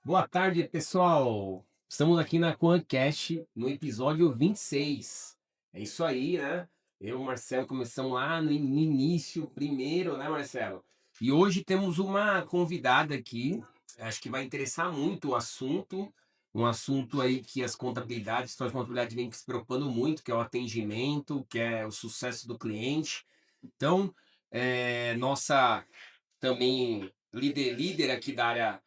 Boa tarde, pessoal. Estamos aqui na Quancast, no episódio 26. É isso aí, né? Eu e o Marcelo começamos lá no início, primeiro, né, Marcelo? E hoje temos uma convidada aqui, acho que vai interessar muito o assunto, um assunto aí que as contabilidades, as contabilidades vêm se preocupando muito, que é o atendimento, que é o sucesso do cliente. Então, nossa também líder aqui da área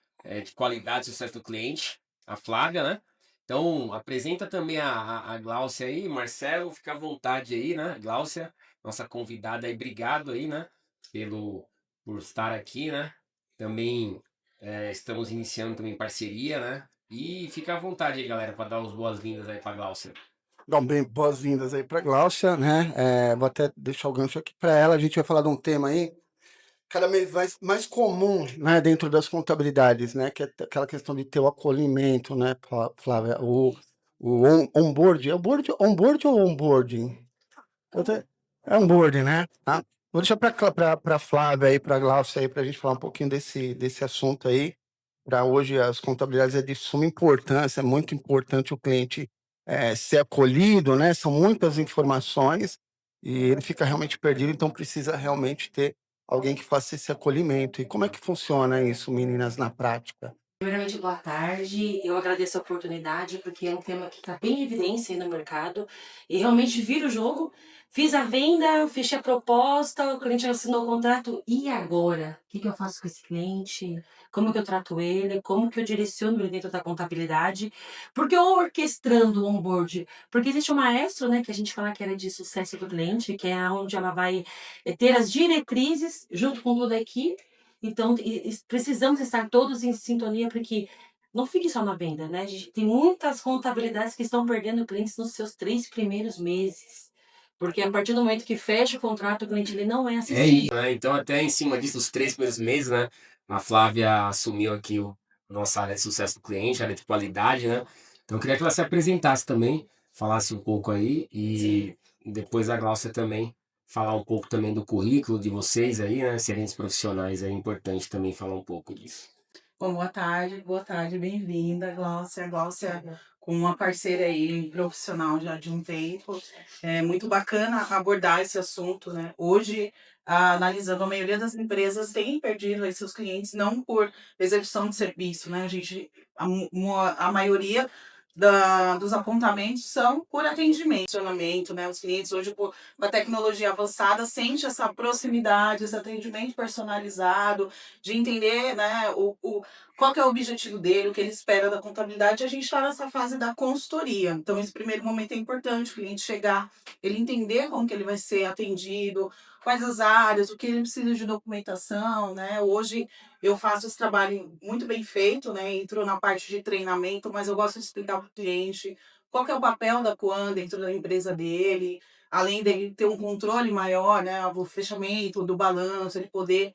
de qualidade e sucesso do cliente, a Flávia, né? Então, apresenta também a Gláucia aí, Marcelo, fica à vontade aí, né? Gláucia, nossa convidada aí, obrigado aí, né? Por estar aqui, né? Também estamos iniciando também parceria, né? E fica à vontade aí, galera, para dar as boas-vindas aí para Gláucia. Então, bem, boas-vindas aí para Gláucia, né? Vou até deixar o gancho aqui para ela. A gente vai falar de um tema aí cada vez mais comum, né, dentro das contabilidades, né? Que é aquela questão de ter o acolhimento, né, Flávia? Onboard ou onboarding? É onboarding, né? Tá? Vou deixar para Flávia aí, para Gláucia aí, para a gente falar um pouquinho desse assunto aí. Para hoje, as contabilidades é de suma importância, é muito importante o cliente ser acolhido, né? São muitas informações e ele fica realmente perdido, então precisa realmente ter alguém que faça esse acolhimento. E como é que funciona isso, meninas, na prática? Primeiramente, boa tarde. Eu agradeço a oportunidade, porque é um tema que está bem em evidência aí no mercado. E realmente vira o jogo. Fiz a venda, fechei a proposta, o cliente assinou o contrato. E agora? O que eu faço com esse cliente? Como que eu trato ele? Como que eu direciono ele dentro da contabilidade? Porque eu orquestrando o onboard, porque existe o maestro, né, que a gente fala que era de sucesso do cliente, que é onde ela vai ter as diretrizes junto com toda a equipe. Então, precisamos estar todos em sintonia para que não fique só na venda, né? A gente tem muitas contabilidades que estão perdendo clientes nos seus 3 primeiros meses. Porque a partir do momento que fecha o contrato, o cliente ele não é É isso, assistido. né? Então, até em cima disso, os 3 primeiros meses, né? A Flávia assumiu aqui nossa área de sucesso do cliente, área de qualidade, né? Então, eu queria que ela se apresentasse também, falasse um pouco aí, Sim. e depois a Gláucia também falar um pouco também do currículo de vocês aí, né? Excelentes profissionais, é importante também falar um pouco disso. Bom, boa tarde, bem-vinda, Gláucia. Gláucia, com uma parceira aí, profissional já de um tempo. É muito bacana abordar esse assunto, né? Hoje, analisando, a maioria das empresas tem perdido aí seus clientes não por execução de serviço, né? A maioria dos apontamentos são por atendimento, funcionamento, né? Os clientes hoje, com a tecnologia avançada, sente essa proximidade, esse atendimento personalizado, de entender, né, qual que é o objetivo dele, o que ele espera da contabilidade. A gente está nessa fase da consultoria. Então, esse primeiro momento é importante, o cliente chegar, ele entender como que ele vai ser atendido, quais as áreas, o que ele precisa de documentação, né? Hoje eu faço esse trabalho muito bem feito, né? Entro na parte de treinamento, mas eu gosto de explicar para o cliente qual que é o papel da Coan dentro da empresa dele, além dele ter um controle maior, né? O fechamento do balanço, ele poder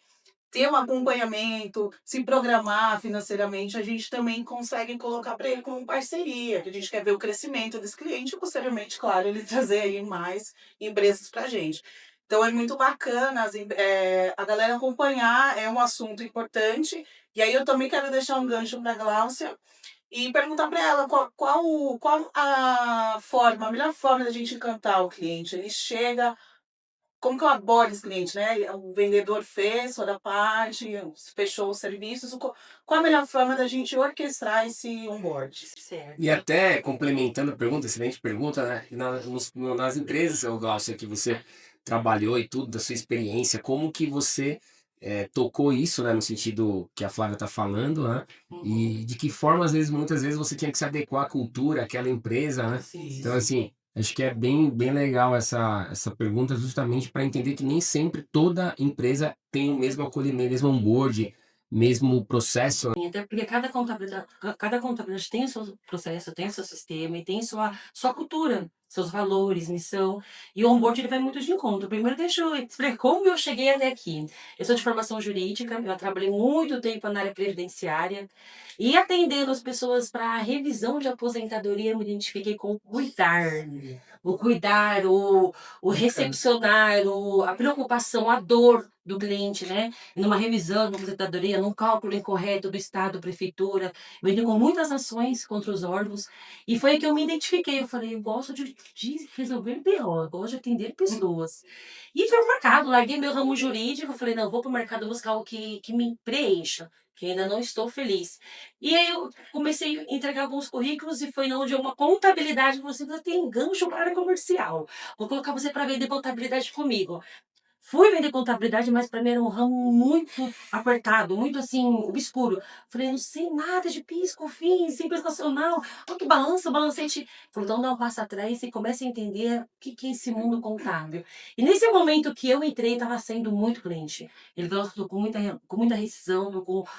ter um acompanhamento, se programar financeiramente, a gente também consegue colocar para ele como parceria, que a gente quer ver o crescimento desse cliente e, posteriormente, claro, ele trazer aí mais empresas para a gente. Então, é muito bacana a galera acompanhar, é um assunto importante. E aí eu também quero deixar um gancho para a Gláucia e perguntar para ela qual a melhor forma da gente encantar o cliente. Ele chega, como que eu abordo esse cliente, né? O vendedor fez toda a parte, fechou os serviços. Qual a melhor forma da gente orquestrar esse onboard? E Certo. até complementando a pergunta, excelente pergunta, né? Nas empresas, ô Glaucio, que você trabalhou e tudo, da sua experiência, como que você tocou isso, né? No sentido que a Flávia está falando, né? Uhum. E de que forma, às vezes, muitas vezes, você tinha que se adequar à cultura, àquela empresa, né? Então, Sim. assim, acho que é bem legal essa pergunta, justamente para entender que nem sempre toda empresa tem o mesmo acolhimento, mesmo onboard, mesmo processo. Até porque cada contabilidade tem o seu processo, tem o seu sistema e tem sua cultura. seus valores, missão. E o onboard ele vai muito de encontro. Primeiro, deixa eu explicar como eu cheguei até aqui. Eu sou de formação jurídica, eu trabalhei muito tempo na área previdenciária e atendendo as pessoas para revisão de aposentadoria, eu me identifiquei com o cuidar. O cuidar, o recepcionar, a preocupação, a dor do cliente, né? Numa revisão de aposentadoria, num cálculo incorreto do Estado, prefeitura. Eu entrei com muitas ações contra os órgãos e foi aí que eu me identifiquei. Eu falei, eu gosto de resolver BO, eu gosto de atender pessoas. E fui pro mercado, larguei meu ramo jurídico, falei, não, vou pro mercado buscar algo que me preencha, que ainda não estou feliz. E aí eu comecei a entregar alguns currículos e foi onde uma contabilidade, você tem gancho para a área comercial. Vou colocar você para vender contabilidade comigo. Fui vender contabilidade, mas para mim era um ramo muito apertado, muito assim, obscuro. Falei, não sei nada de PIS, COFINS, Simples Nacional, olha que balança, balancete. Falei, então dá um passo atrás e comece a entender o que é esse mundo contábil. E nesse momento que eu entrei, estava sendo muito cliente. Ele falou, estou com muita rescisão,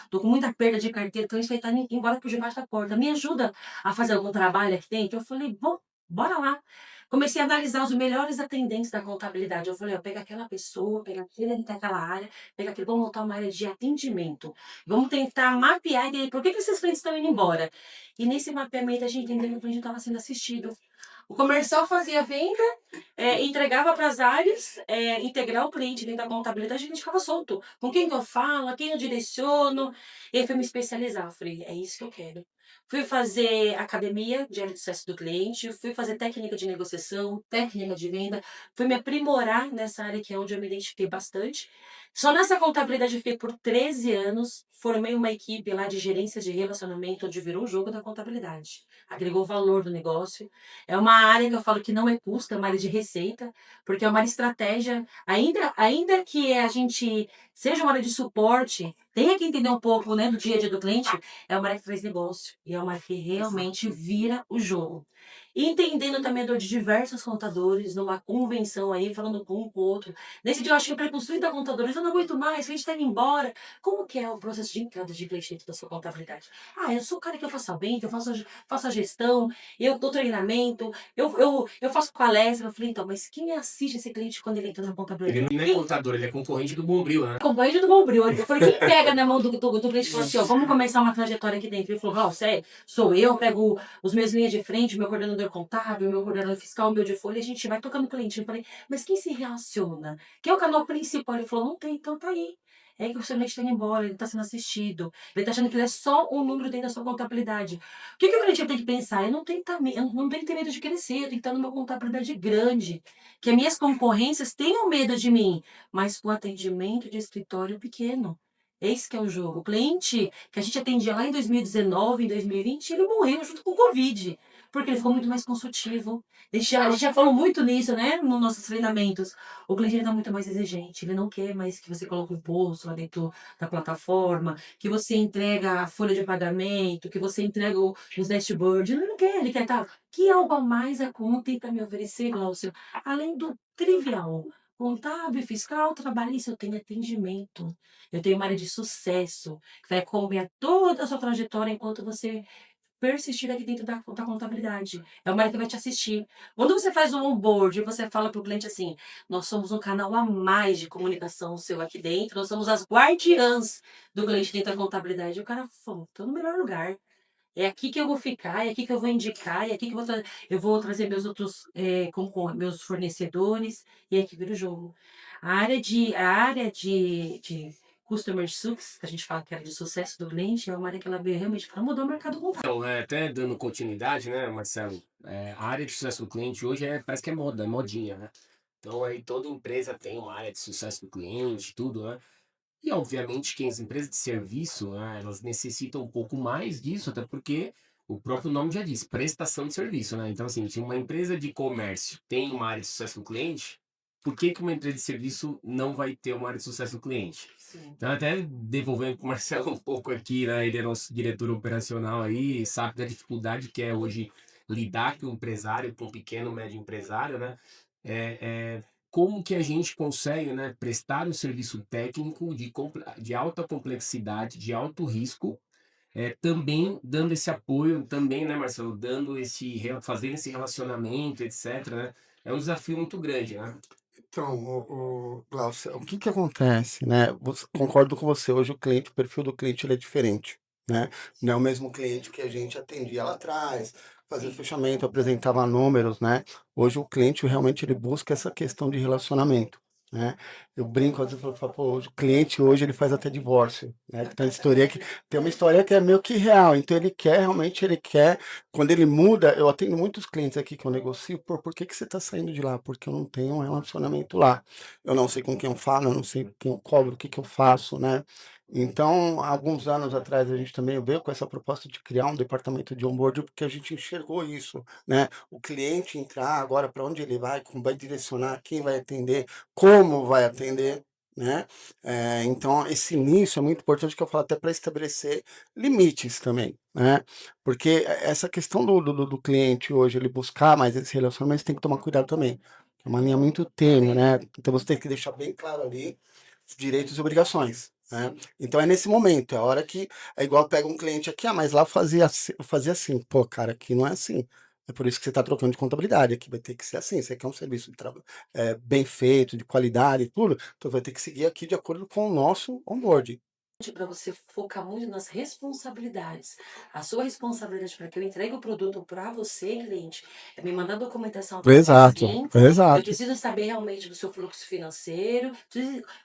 tô com muita perda de carteira, então isso aí está indo embora por debaixo da porta. Me ajuda a fazer algum trabalho aqui dentro? Eu falei, bom, bora lá. Comecei a analisar os melhores atendentes da contabilidade. Eu falei, ó, pega aquela pessoa, pega aquele daquela área, pega aquele, vamos montar uma área de atendimento. Vamos tentar mapear e entender por que esses clientes estão indo embora. E nesse mapeamento a gente entendeu que o cliente estava sendo assistido. O comercial fazia venda, entregava para as áreas, integrar o cliente dentro da contabilidade, a gente ficava solto. Com quem que eu falo, a quem eu direciono. E aí fui me especializar. Eu falei, é isso que eu quero. Fui fazer academia de área de sucesso do cliente, fui fazer técnica de negociação, técnica de venda, fui me aprimorar nessa área que é onde eu me identifiquei bastante. Só nessa contabilidade eu fiquei por 13 anos, formei uma equipe lá de gerência de relacionamento, onde virou o jogo da contabilidade. Agregou valor do negócio. É uma área que eu falo que não é custo, é uma área de receita, porque é uma área de estratégia. Ainda que a gente seja uma área de suporte, tenha que entender um pouco, né, do dia a dia do cliente, é uma área que faz negócio. E é uma área que realmente vira o jogo. E entendendo também a dor de diversos contadores, numa convenção aí, falando com um com o outro. Nesse dia eu acho que preconceito da contadores, eu não aguento mais, a gente tá indo embora. Como que é o processo de entrada de cliente dentro da sua contabilidade? Ah, eu sou o cara que eu faço a venda, faço a gestão, eu dou treinamento, eu faço palestra. Eu falei, então, mas quem assiste esse cliente quando ele entra na contabilidade? Ele não é contador, ele é concorrente do Bombril, né? Companheiro do Bombril. Eu falei, quem pega na mão do cliente e fala assim, ó, vamos começar uma trajetória aqui dentro. Ele falou, Val, sério, sou eu, pego os meus linhas de frente, meu coordenador contábil, meu coordenador fiscal, meu de folha, a gente vai tocando o cliente. Eu falei, mas quem se relaciona? Quem é o canal principal? Ele falou, não tem, então tá aí. É que o seu cliente está indo embora, ele está sendo assistido. Ele está achando que ele é só um número dentro da sua contabilidade. O que o cliente tem que pensar? Eu não tenho que ter medo de crescer, eu tenho que estar numa contabilidade grande. Que as minhas concorrências tenham medo de mim, mas com atendimento de escritório pequeno. Esse que é o jogo. O cliente que a gente atendia lá em 2019, em 2020, ele morreu junto com o Covid, porque ele ficou muito mais consultivo. A gente já falou muito nisso, né, nos nossos treinamentos. O cliente está muito mais exigente, ele não quer mais que você coloque o imposto lá dentro da plataforma, que você entrega a folha de pagamento, que você entrega os dashboards. Ele não quer, ele quer estar. Que algo a mais a conta tem para me oferecer, Glaucio? Além do trivial. Contábil, fiscal, trabalhista, eu tenho atendimento. Eu tenho uma área de sucesso, que vai acompanhar toda a sua trajetória enquanto você persistir aqui dentro da contabilidade. É uma área que vai te assistir. Quando você faz um onboard, você fala para o cliente assim, nós somos um canal a mais de comunicação seu aqui dentro, nós somos as guardiãs do cliente dentro da contabilidade. E o cara falou, estou no melhor lugar. É aqui que eu vou ficar, é aqui que eu vou indicar, é aqui que eu vou trazer meus outros, meus fornecedores, e é aqui vira o jogo. A área de Customer Success, que a gente fala que é a área de sucesso do cliente, é uma área que ela veio realmente para mudar o mercado contábil. Então, até dando continuidade, né, Marcelo? A área de sucesso do cliente hoje parece que é moda, é modinha, né? Então aí toda empresa tem uma área de sucesso do cliente, tudo, né? E obviamente que as empresas de serviço, né, elas necessitam um pouco mais disso, até porque o próprio nome já diz, prestação de serviço, né? Então, assim, se uma empresa de comércio tem uma área de sucesso do cliente, por que que uma empresa de serviço não vai ter uma área de sucesso do cliente? Sim. Então, até devolvendo para o Marcelo um pouco aqui, né? Ele é nosso diretor operacional aí, sabe da dificuldade que é hoje lidar com o empresário, com o pequeno, médio empresário, né? Como que a gente consegue, né, prestar um serviço técnico de alta complexidade, de alto risco, também dando esse apoio, também, né, Marcelo, fazendo esse relacionamento, etc, né? É um desafio muito grande, né? Então, Glaucio, o que que acontece, né? Concordo com você, hoje o perfil do cliente ele é diferente, né? Não é o mesmo cliente que a gente atendia lá atrás, fazia fechamento, apresentava números, né? Hoje o cliente realmente ele busca essa questão de relacionamento, né? Eu brinco, às vezes eu falo, pô, hoje o cliente hoje ele faz até divórcio, né? Tem uma história que é meio que real, então ele quer, quando ele muda, eu atendo muitos clientes aqui que eu negocio, por que que você está saindo de lá? Porque eu não tenho um relacionamento lá. Eu não sei com quem eu falo, eu não sei quem eu cobro, o que que eu faço, né? Então, há alguns anos atrás, a gente também veio com essa proposta de criar um departamento de onboarding, porque a gente enxergou isso, né? O cliente entrar agora para onde ele vai, como vai direcionar, quem vai atender, como vai atender, né? Então, esse início é muito importante que eu falo até para estabelecer limites também, né? Porque essa questão do cliente hoje, ele buscar mais esse relacionamento, você tem que tomar cuidado também. É uma linha muito tênue, né? Então você tem que deixar bem claro ali os direitos e obrigações, né? Então é nesse momento, é a hora que é igual pega um cliente aqui, mas lá fazia assim. Pô, cara, aqui não é assim. É por isso que você está trocando de contabilidade, aqui vai ter que ser assim. Você quer um serviço bem feito, de qualidade e tudo, então vai ter que seguir aqui de acordo com o nosso onboard. Para você focar muito nas responsabilidades. A sua responsabilidade para que eu entregue o produto para você, cliente, é me mandar documentação Exato, assim. Eu exato. preciso saber realmente do seu fluxo financeiro.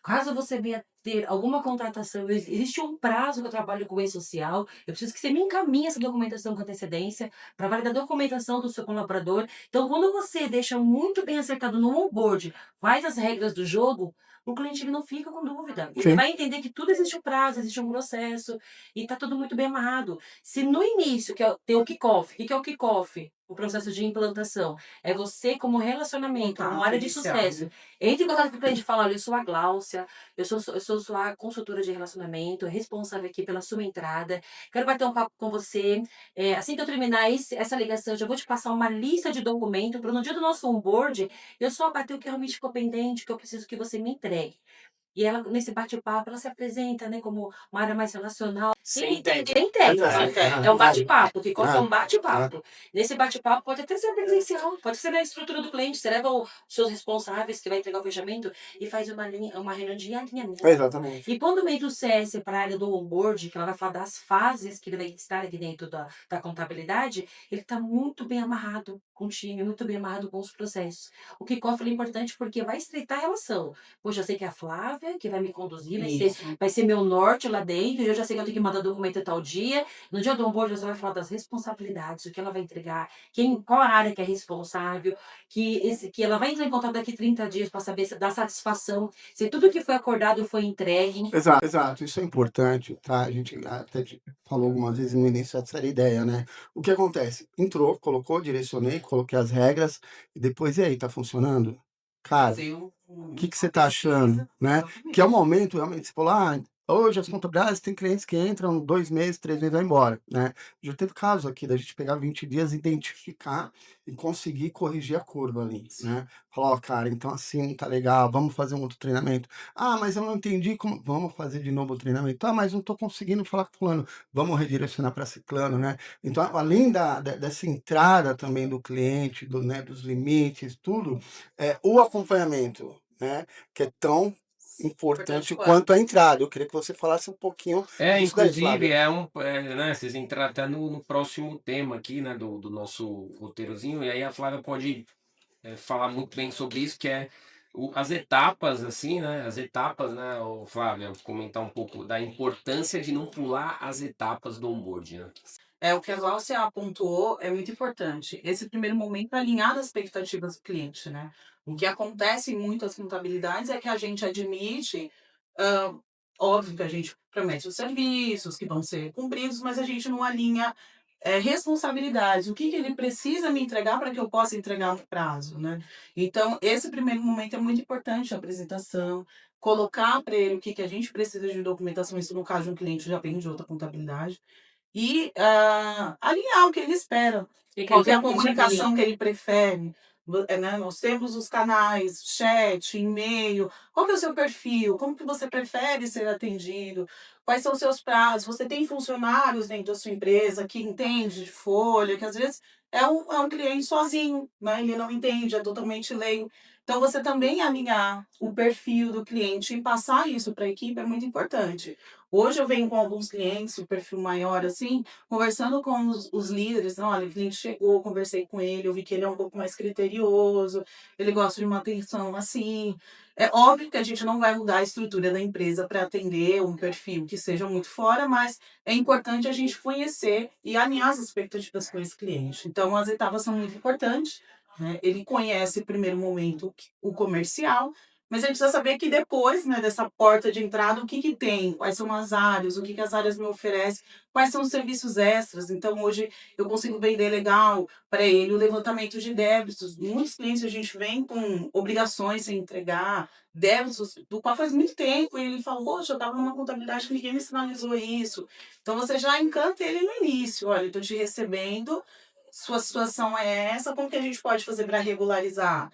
Caso você venha ter alguma contratação, existe um prazo que eu trabalho com o e-social. Eu preciso que você me encaminhe essa documentação com antecedência para validar a documentação do seu colaborador. Então, quando você deixa muito bem acertado no onboard, faz as regras do jogo, o cliente ele não fica com dúvida. Ele Sim. vai entender que tudo existe um prazo, existe um processo e está tudo muito bem amarrado. Se no início tem o kickoff, o que é o kickoff? O processo de implantação. É você, como relacionamento, como Contato área de inicial, sucesso, né? entre em contato com o cliente e fala: olha, eu sou a Gláucia, eu sou sua consultora de relacionamento, responsável aqui pela sua entrada. Quero bater um papo com você. Assim que eu terminar essa ligação, eu já vou te passar uma lista de documentos para no dia do nosso onboard eu só bater o que realmente ficou pendente, que eu preciso que você me entregue. E ela, nesse bate-papo, ela se apresenta, né, como uma área mais relacional. Quem entende, entende. É um bate-papo, o kickoff é um bate-papo. Nesse bate-papo pode até ser presencial, pode ser na estrutura do cliente. Você leva os seus responsáveis que vai entregar o fechamento e faz uma reunião de alinhamento. Exatamente. E quando vem do CS para a área do onboard, que ela vai falar das fases que ele vai estar aqui dentro da contabilidade, ele está muito bem amarrado com o time, muito bem amarrado com os processos. O kickoff é importante porque vai estreitar a relação. Poxa, eu sei que é a Flávia que vai me conduzir, Isso. vai ser meu norte lá dentro, eu já sei que eu tenho que mandar documento tal dia. No dia do onboard, você vai falar das responsabilidades, o que ela vai entregar, qual a área que é responsável, que ela vai entrar em contato daqui 30 dias para saber se dá satisfação, se tudo que foi acordado foi entregue. Exato, exato, isso é importante, tá? A gente até falou algumas vezes no início dessa ideia, né? O que acontece? Entrou, colocou, direcionei, coloquei as regras, e depois, e aí, tá funcionando? Cara, Fazer o que que você tá achando, né? Que é o momento, realmente, você falou, hoje as contabilidades tem clientes que entram 2 meses, 3 meses, vai embora, né? Já teve casos aqui da gente pegar 20 dias, identificar e conseguir corrigir a curva ali, né? Falar, ó, cara, então assim não tá legal, vamos fazer um outro treinamento. Ah, mas eu não entendi como. Vamos fazer de novo o treinamento. Ah, mas não tô conseguindo falar com fulano. Vamos redirecionar para ciclano, né? Então, além dessa entrada também do cliente, né, dos limites, tudo, o acompanhamento, né? Que é tão importante quanto a entrada. Eu queria que você falasse um pouquinho disso daí, Inclusive, Flávia. né, vocês entraram até no próximo tema aqui, né, do nosso roteirozinho, e aí a Flávia pode falar muito bem sobre isso, que é as etapas, assim, né, ô, Flávia, comentar um pouco da importância de não pular as etapas do onboard, né? O que a Glaucia apontou é muito importante. Esse primeiro momento é alinhar as expectativas do cliente, né? O que acontece em muitas contabilidades é que a gente admite, hã, óbvio que a gente promete os serviços que vão ser cumpridos, mas a gente não alinha, responsabilidades. O que que ele precisa me entregar para que eu possa entregar no prazo, né? Então, esse primeiro momento é muito importante, a apresentação, colocar para ele o que que a gente precisa de documentação, isso no caso de um cliente já vem de outra contabilidade, e, alinhar o que ele espera. Qual que é a comunicação que ele prefere, né, nós temos os canais, chat, e-mail, qual que é o seu perfil, como que você prefere ser atendido, quais são os seus prazos, você tem funcionários dentro da sua empresa que entende de folha, que às vezes é um cliente sozinho, né? Ele não entende, é totalmente leigo. Então, você também alinhar o perfil do cliente e passar isso para a equipe é muito importante. Hoje eu venho com alguns clientes, o perfil maior assim, conversando com os líderes, olha, o cliente chegou, conversei com ele, eu vi que ele é um pouco mais criterioso, ele gosta de uma atenção assim. É óbvio que a gente não vai mudar a estrutura da empresa para atender um perfil que seja muito fora, mas é importante a gente conhecer e alinhar as expectativas com esse cliente. Então, as etapas são muito importantes, né? Ele conhece, no primeiro momento, o comercial, mas ele precisa saber que depois, né, dessa porta de entrada, o que que tem, quais são as áreas, o que que as áreas me oferecem, quais são os serviços extras. Então, hoje, eu consigo vender legal para ele o levantamento de débitos. Muitos clientes a gente vem com obrigações sem entregar, débitos do qual faz muito tempo, e ele fala, poxa, eu estava numa contabilidade que ninguém me sinalizou isso. Então, você já encanta ele no início, olha, eu estou te recebendo, sua situação é essa, como que a gente pode fazer para regularizar?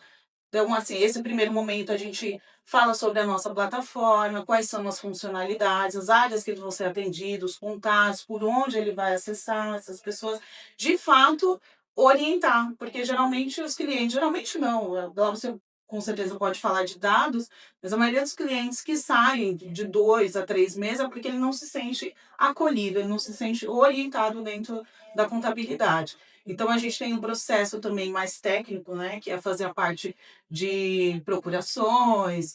Então, assim, esse primeiro momento a gente fala sobre a nossa plataforma, quais são as funcionalidades, as áreas que eles vão ser atendidos, os contatos, por onde ele vai acessar essas pessoas, de fato, orientar, porque geralmente os clientes, geralmente não, você com certeza pode falar de dados, mas a maioria dos clientes que saem de 2 a 3 meses é porque ele não se sente acolhido, ele não se sente orientado dentro da contabilidade. Então, a gente tem um processo também mais técnico, né, que é fazer a parte de procurações,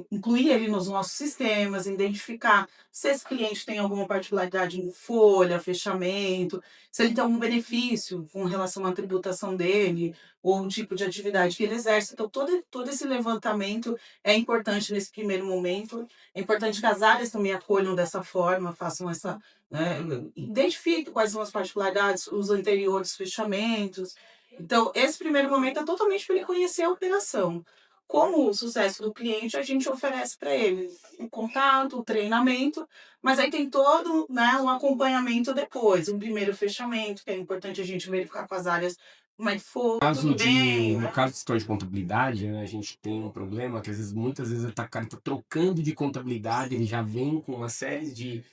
incluir ele nos nossos sistemas, identificar se esse cliente tem alguma particularidade em folha, fechamento, se ele tem algum benefício com relação à tributação dele, ou um tipo de atividade que ele exerce. Então, todo esse levantamento é importante nesse primeiro momento. É importante que as áreas também acolham dessa forma, façam essa, né, identifiquem quais são as particularidades, os anteriores fechamentos. Então, esse primeiro momento é totalmente para ele conhecer a operação. Como o sucesso do cliente, a gente oferece para ele o contato, o treinamento, mas aí tem todo, né, um acompanhamento depois, um primeiro fechamento, que é importante a gente verificar com as áreas como é que foi, tudo bem, No né? caso de setor de contabilidade, né, a gente tem um problema que às vezes, muitas vezes, o cara tá trocando de contabilidade, ele já vem com uma série de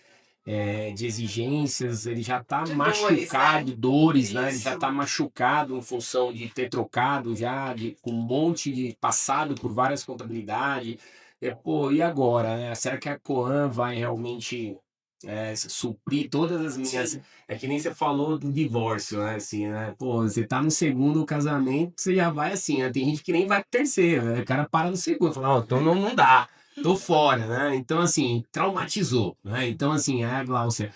exigências, ele já tá De dores, machucado, né? dores, né? Ele já Isso. tá machucado em função de ter trocado já, com um monte de passado por várias contabilidades. Pô, e agora, né? Será que a Coan vai realmente suprir todas as minhas. Sim. É que nem você falou do divórcio, né? Assim, né? Pô, você tá no segundo casamento, você já vai assim, né? Tem gente que nem vai pro terceiro, né? O cara para no segundo, fala, ó, então não dá. Tô fora, né? Então, assim, traumatizou, né? Então, assim, Glaucia,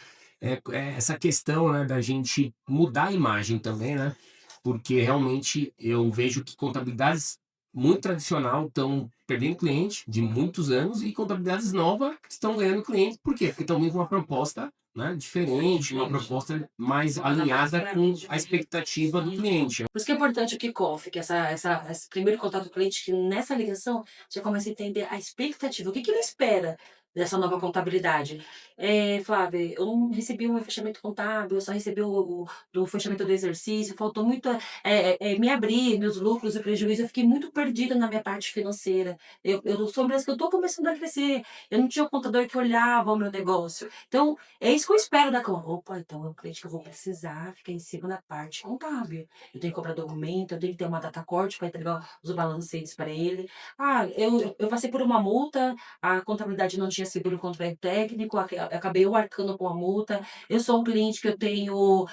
essa questão, né, da gente mudar a imagem também, né? Porque realmente eu vejo que contabilidades muito tradicional estão perdendo cliente de muitos anos e contabilidades novas estão ganhando cliente. Por quê? Porque estão vindo com uma proposta, né, diferente, uma proposta mais alinhada com a expectativa do cliente. Por isso que é importante o kickoff, que esse primeiro contato com o cliente, que nessa ligação você começa a entender a expectativa, o que que ele espera dessa nova contabilidade. Flávia, eu não recebi o meu fechamento contábil, eu só recebi do fechamento do exercício, faltou muito me abrir, meus lucros e prejuízos, eu fiquei muito perdida na minha parte financeira. Eu sou uma empresa que eu estou começando a crescer, eu não tinha um contador que olhava o meu negócio. Então, é isso que eu espero da Clã. Opa, então é um cliente que eu vou precisar ficar em cima da parte contábil. Eu tenho que comprar documento, eu tenho que ter uma data corte para entregar os balancetes para ele. Eu passei por uma multa, a contabilidade não tinha seguro contra o técnico, acabei eu arcando com a multa. Eu sou um cliente que eu tenho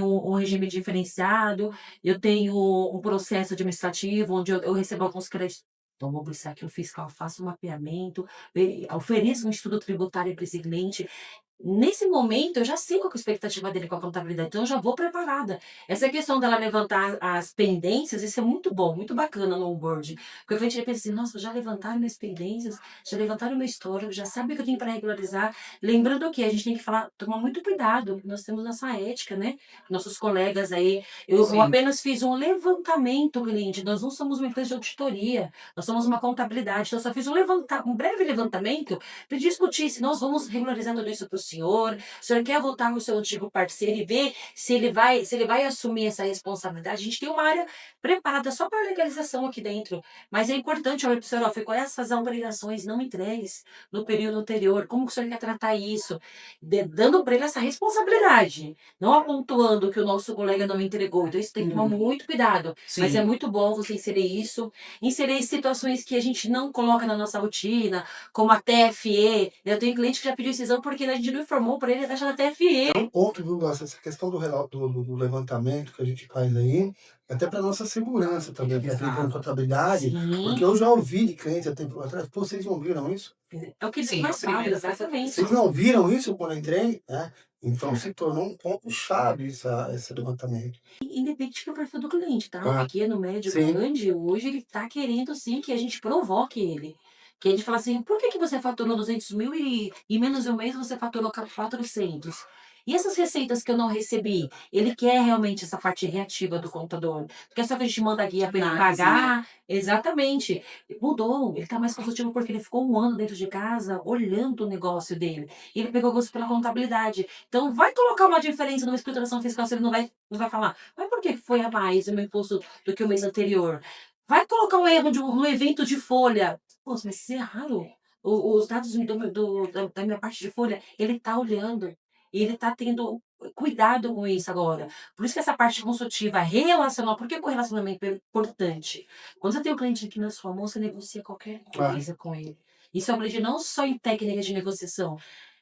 um regime diferenciado, eu tenho um processo administrativo onde eu recebo alguns créditos. Então, vou buscar aqui o fiscal, faço um mapeamento, ofereço um estudo tributário para esse cliente. Nesse momento, eu já sei qual que é a expectativa dele com a contabilidade, então eu já vou preparada. Essa questão dela levantar as pendências, isso é muito bom, muito bacana no onboarding. Porque o cliente pensa assim, nossa, já levantaram minhas pendências, já levantaram meu histórico, já sabe o que eu tenho para regularizar. Lembrando que a gente tem que falar, tomar muito cuidado, nós temos nossa ética, né? Nossos colegas aí. Eu Sim. apenas fiz um levantamento, cliente, nós não somos uma empresa de auditoria, nós somos uma contabilidade, então eu só fiz um breve levantamento para discutir se nós vamos regularizar tudo isso para o o senhor quer voltar com o seu antigo parceiro e ver se ele vai assumir essa responsabilidade. A gente tem uma área preparada só para legalização aqui dentro, mas é importante olhar para o senhor, ó, ficou essas obrigações não entregues no período anterior, como que o senhor quer tratar isso? Dando para ele essa responsabilidade, não apontando que o nosso colega não entregou. Então isso tem que tomar muito cuidado, mas é Sim. muito bom você inserir situações que a gente não coloca na nossa rotina, como a TFE. Eu tenho cliente que já pediu excisão porque a gente não informou para ele a taxa da TFE. Um ponto, viu, Glaucia, essa questão do levantamento que a gente faz aí, até para nossa segurança também, para quem Exato. com contabilidade, porque Sim, eu já ouvi de clientes há tempo atrás, pô, vocês não viram isso? é o que eles Sim, mais a falam, primeira coisa exatamente. Vocês não viram isso quando eu entrei, né? Então se tornou um ponto-chave esse levantamento. Independente do perfil do cliente, tá? O Ah, pequeno, médio, sim. grande, hoje ele tá querendo sim que a gente provoque ele. Que a gente fala assim, por que você faturou 200 mil e em menos de um mês você faturou 400? E essas receitas que eu não recebi? Ele quer realmente essa parte reativa do contador. Porque é só que a gente manda a guia para ele Análise, né? pagar. Exatamente. Mudou. Ele tá mais consultivo porque ele ficou um ano dentro de casa olhando o negócio dele. E ele pegou gosto pela contabilidade. Então, vai colocar uma diferença numa escrituração fiscal, se ele não vai falar, mas por que foi a mais o meu imposto do que o mês anterior? Vai colocar um erro no evento de folha. Pô, mas vocês erraram. Os dados da minha parte de folha, ele tá olhando. E ele tá tendo cuidado com isso agora. Por isso que essa parte consultiva relacional, por que o relacionamento é importante? Quando você tem um cliente aqui na sua mão, você negocia qualquer Ah, coisa com ele. Isso eu aprendi não só em técnicas de negociação,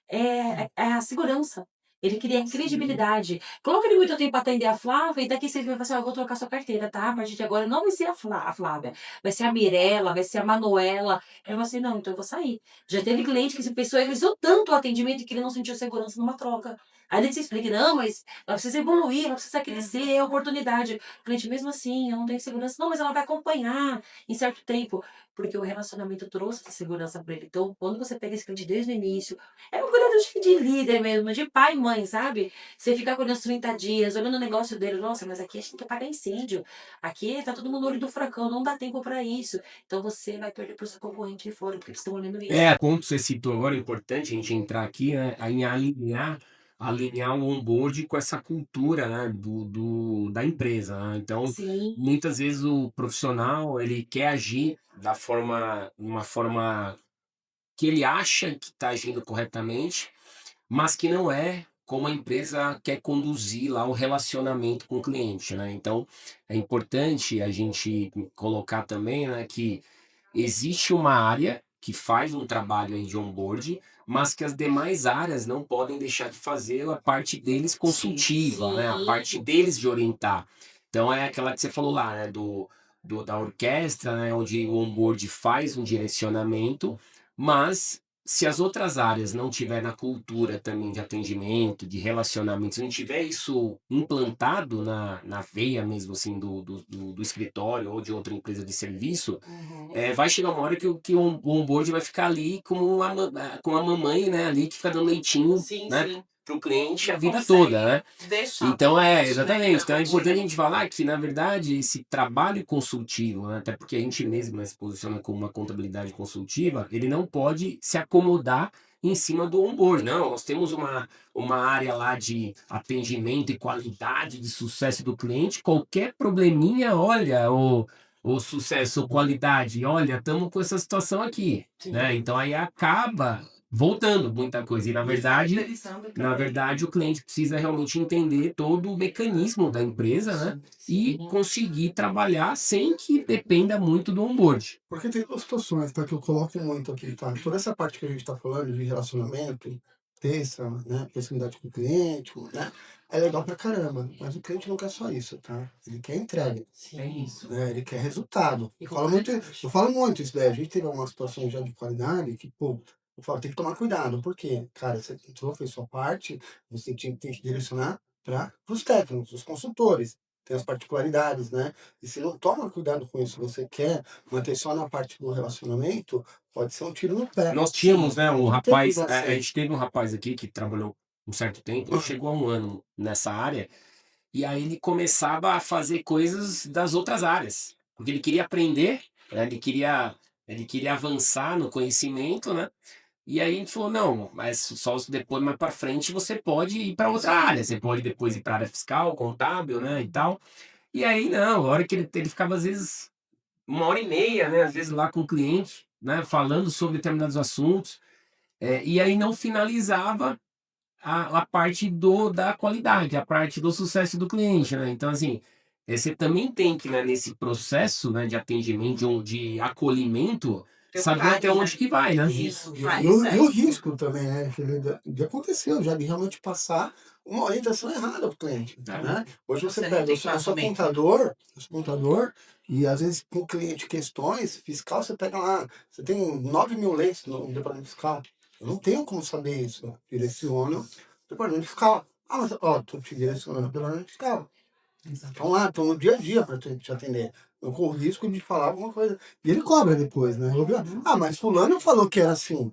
é a segurança. Ele cria credibilidade. Coloca ele muito tempo para atender a Flávia e daqui 6 meses vai falar assim, ó, eu vou trocar sua carteira, tá? A partir de agora não vai ser a Flávia, vai ser a Mirella, vai ser a Manuela. Eu falei assim, não, então eu vou sair. Já teve cliente que essa pessoa realizou tanto o atendimento que ele não sentiu segurança numa troca. Aí ele se explica, não, mas ela precisa evoluir, ela precisa crescer, é oportunidade. O cliente, mesmo assim, eu não tenho segurança. Não, mas ela vai acompanhar em certo tempo. Porque o relacionamento trouxe essa segurança para ele. Então, quando você pega esse cliente desde o início, é um cuidado de líder mesmo, de pai e mãe, sabe? Você ficar olhando os 30 dias, olhando o negócio dele, nossa, mas aqui a gente tem que apagar incêndio. Aqui tá todo mundo no olho do furacão, não dá tempo para isso. Então você vai perder pro seu concorrente de fora, porque eles estão olhando isso. Como você citou agora, é importante a gente entrar aqui, né, em alinhar o onboard com essa cultura, né, da empresa, né? Então, Sim, muitas vezes o profissional, ele quer agir uma forma que ele acha que está agindo corretamente, mas que não é como a empresa quer conduzir lá o relacionamento com o cliente, né? Então, é importante a gente colocar também, né, que existe uma área que faz um trabalho aí de onboard, mas que as demais áreas não podem deixar de fazer a parte deles consultiva, né? A parte sim. deles de orientar. Então é aquela que você falou lá, né? Da orquestra, né? Onde o onboard faz um direcionamento, mas se as outras áreas não tiver na cultura também de atendimento, de relacionamento, se não tiver isso implantado na veia mesmo assim do escritório ou de outra empresa de serviço, Uhum. vai chegar uma hora que o onboard vai ficar ali com a mamãe, né, ali que fica dando leitinho, Sim, né, sim. para o cliente a Não vida toda, consegue né? deixar Então totalmente, né, exatamente. Então é rotina. importante a gente falar que, na verdade, esse trabalho consultivo, né, até porque a gente mesmo, né, se posiciona como uma contabilidade consultiva, ele não pode se acomodar em cima do onboard. Não, nós temos uma área lá de atendimento e qualidade de sucesso do cliente. Qualquer probleminha, olha, o sucesso, ou qualidade, olha, estamos com essa situação aqui, né? Sim. Então aí acaba voltando muita coisa. E Descaracterizando na também. verdade, o cliente precisa realmente entender todo o mecanismo da empresa, né? E Sim. conseguir trabalhar sem que dependa muito do onboard. porque tem duas situações, tá? Que eu coloco muito aqui, tá? Toda essa parte que a gente tá falando de relacionamento, ter essa, né, proximidade com o cliente, né? É legal pra caramba. Mas o cliente não quer só isso, tá? Ele quer entrega, É Sim. isso. né? Ele quer resultado. E Eu com falo muito, qualidade. eu falo muito isso daí. A gente teve algumas situações já de qualidade que, pô, eu falo, tem que tomar cuidado. Por quê? Cara, você entrou, fez sua parte, você tem que direcionar para os técnicos, os consultores. Tem as particularidades, né? E se não toma cuidado com isso, você quer manter só na parte do relacionamento, pode ser um tiro no pé. Nós tínhamos, né, um Não tem rapaz, como a ser. gente teve um rapaz aqui que trabalhou um certo tempo, ele chegou há um ano nessa área, e aí ele começava a fazer coisas das outras áreas, porque ele queria aprender, né, ele queria avançar no conhecimento, né? E aí a gente falou, não, mas só depois, mais para frente, você pode ir para outra área. Você pode depois ir para a área fiscal, contábil, né, e tal. E aí não, a hora que ele ficava às vezes 1 hora e meia, né, às vezes lá com o cliente, né, falando sobre determinados assuntos, e aí não finalizava a parte da qualidade, a parte do sucesso do cliente, né. Então assim, você também tem que, né, nesse processo, né, de atendimento, de acolhimento, saber até Prioridade, né? onde que vai, né. Isso, E, vai, e o, e o certo. risco também, né? De aconteceu, já de realmente passar uma orientação errada para o cliente, né? Hoje você Você não pega, tem eu sou embasamento. contador, e às vezes com o cliente questões fiscal, você pega lá, você tem 9.000 leitos no departamento fiscal. Eu não tenho como saber isso. Eu direciono o departamento fiscal. Ah, mas ó, tô te direcionando o departamento fiscal. Estão lá, estão no dia a dia para te atender. Eu corro o risco de falar alguma coisa. E ele cobra depois, né? Ah, mas fulano falou que era assim.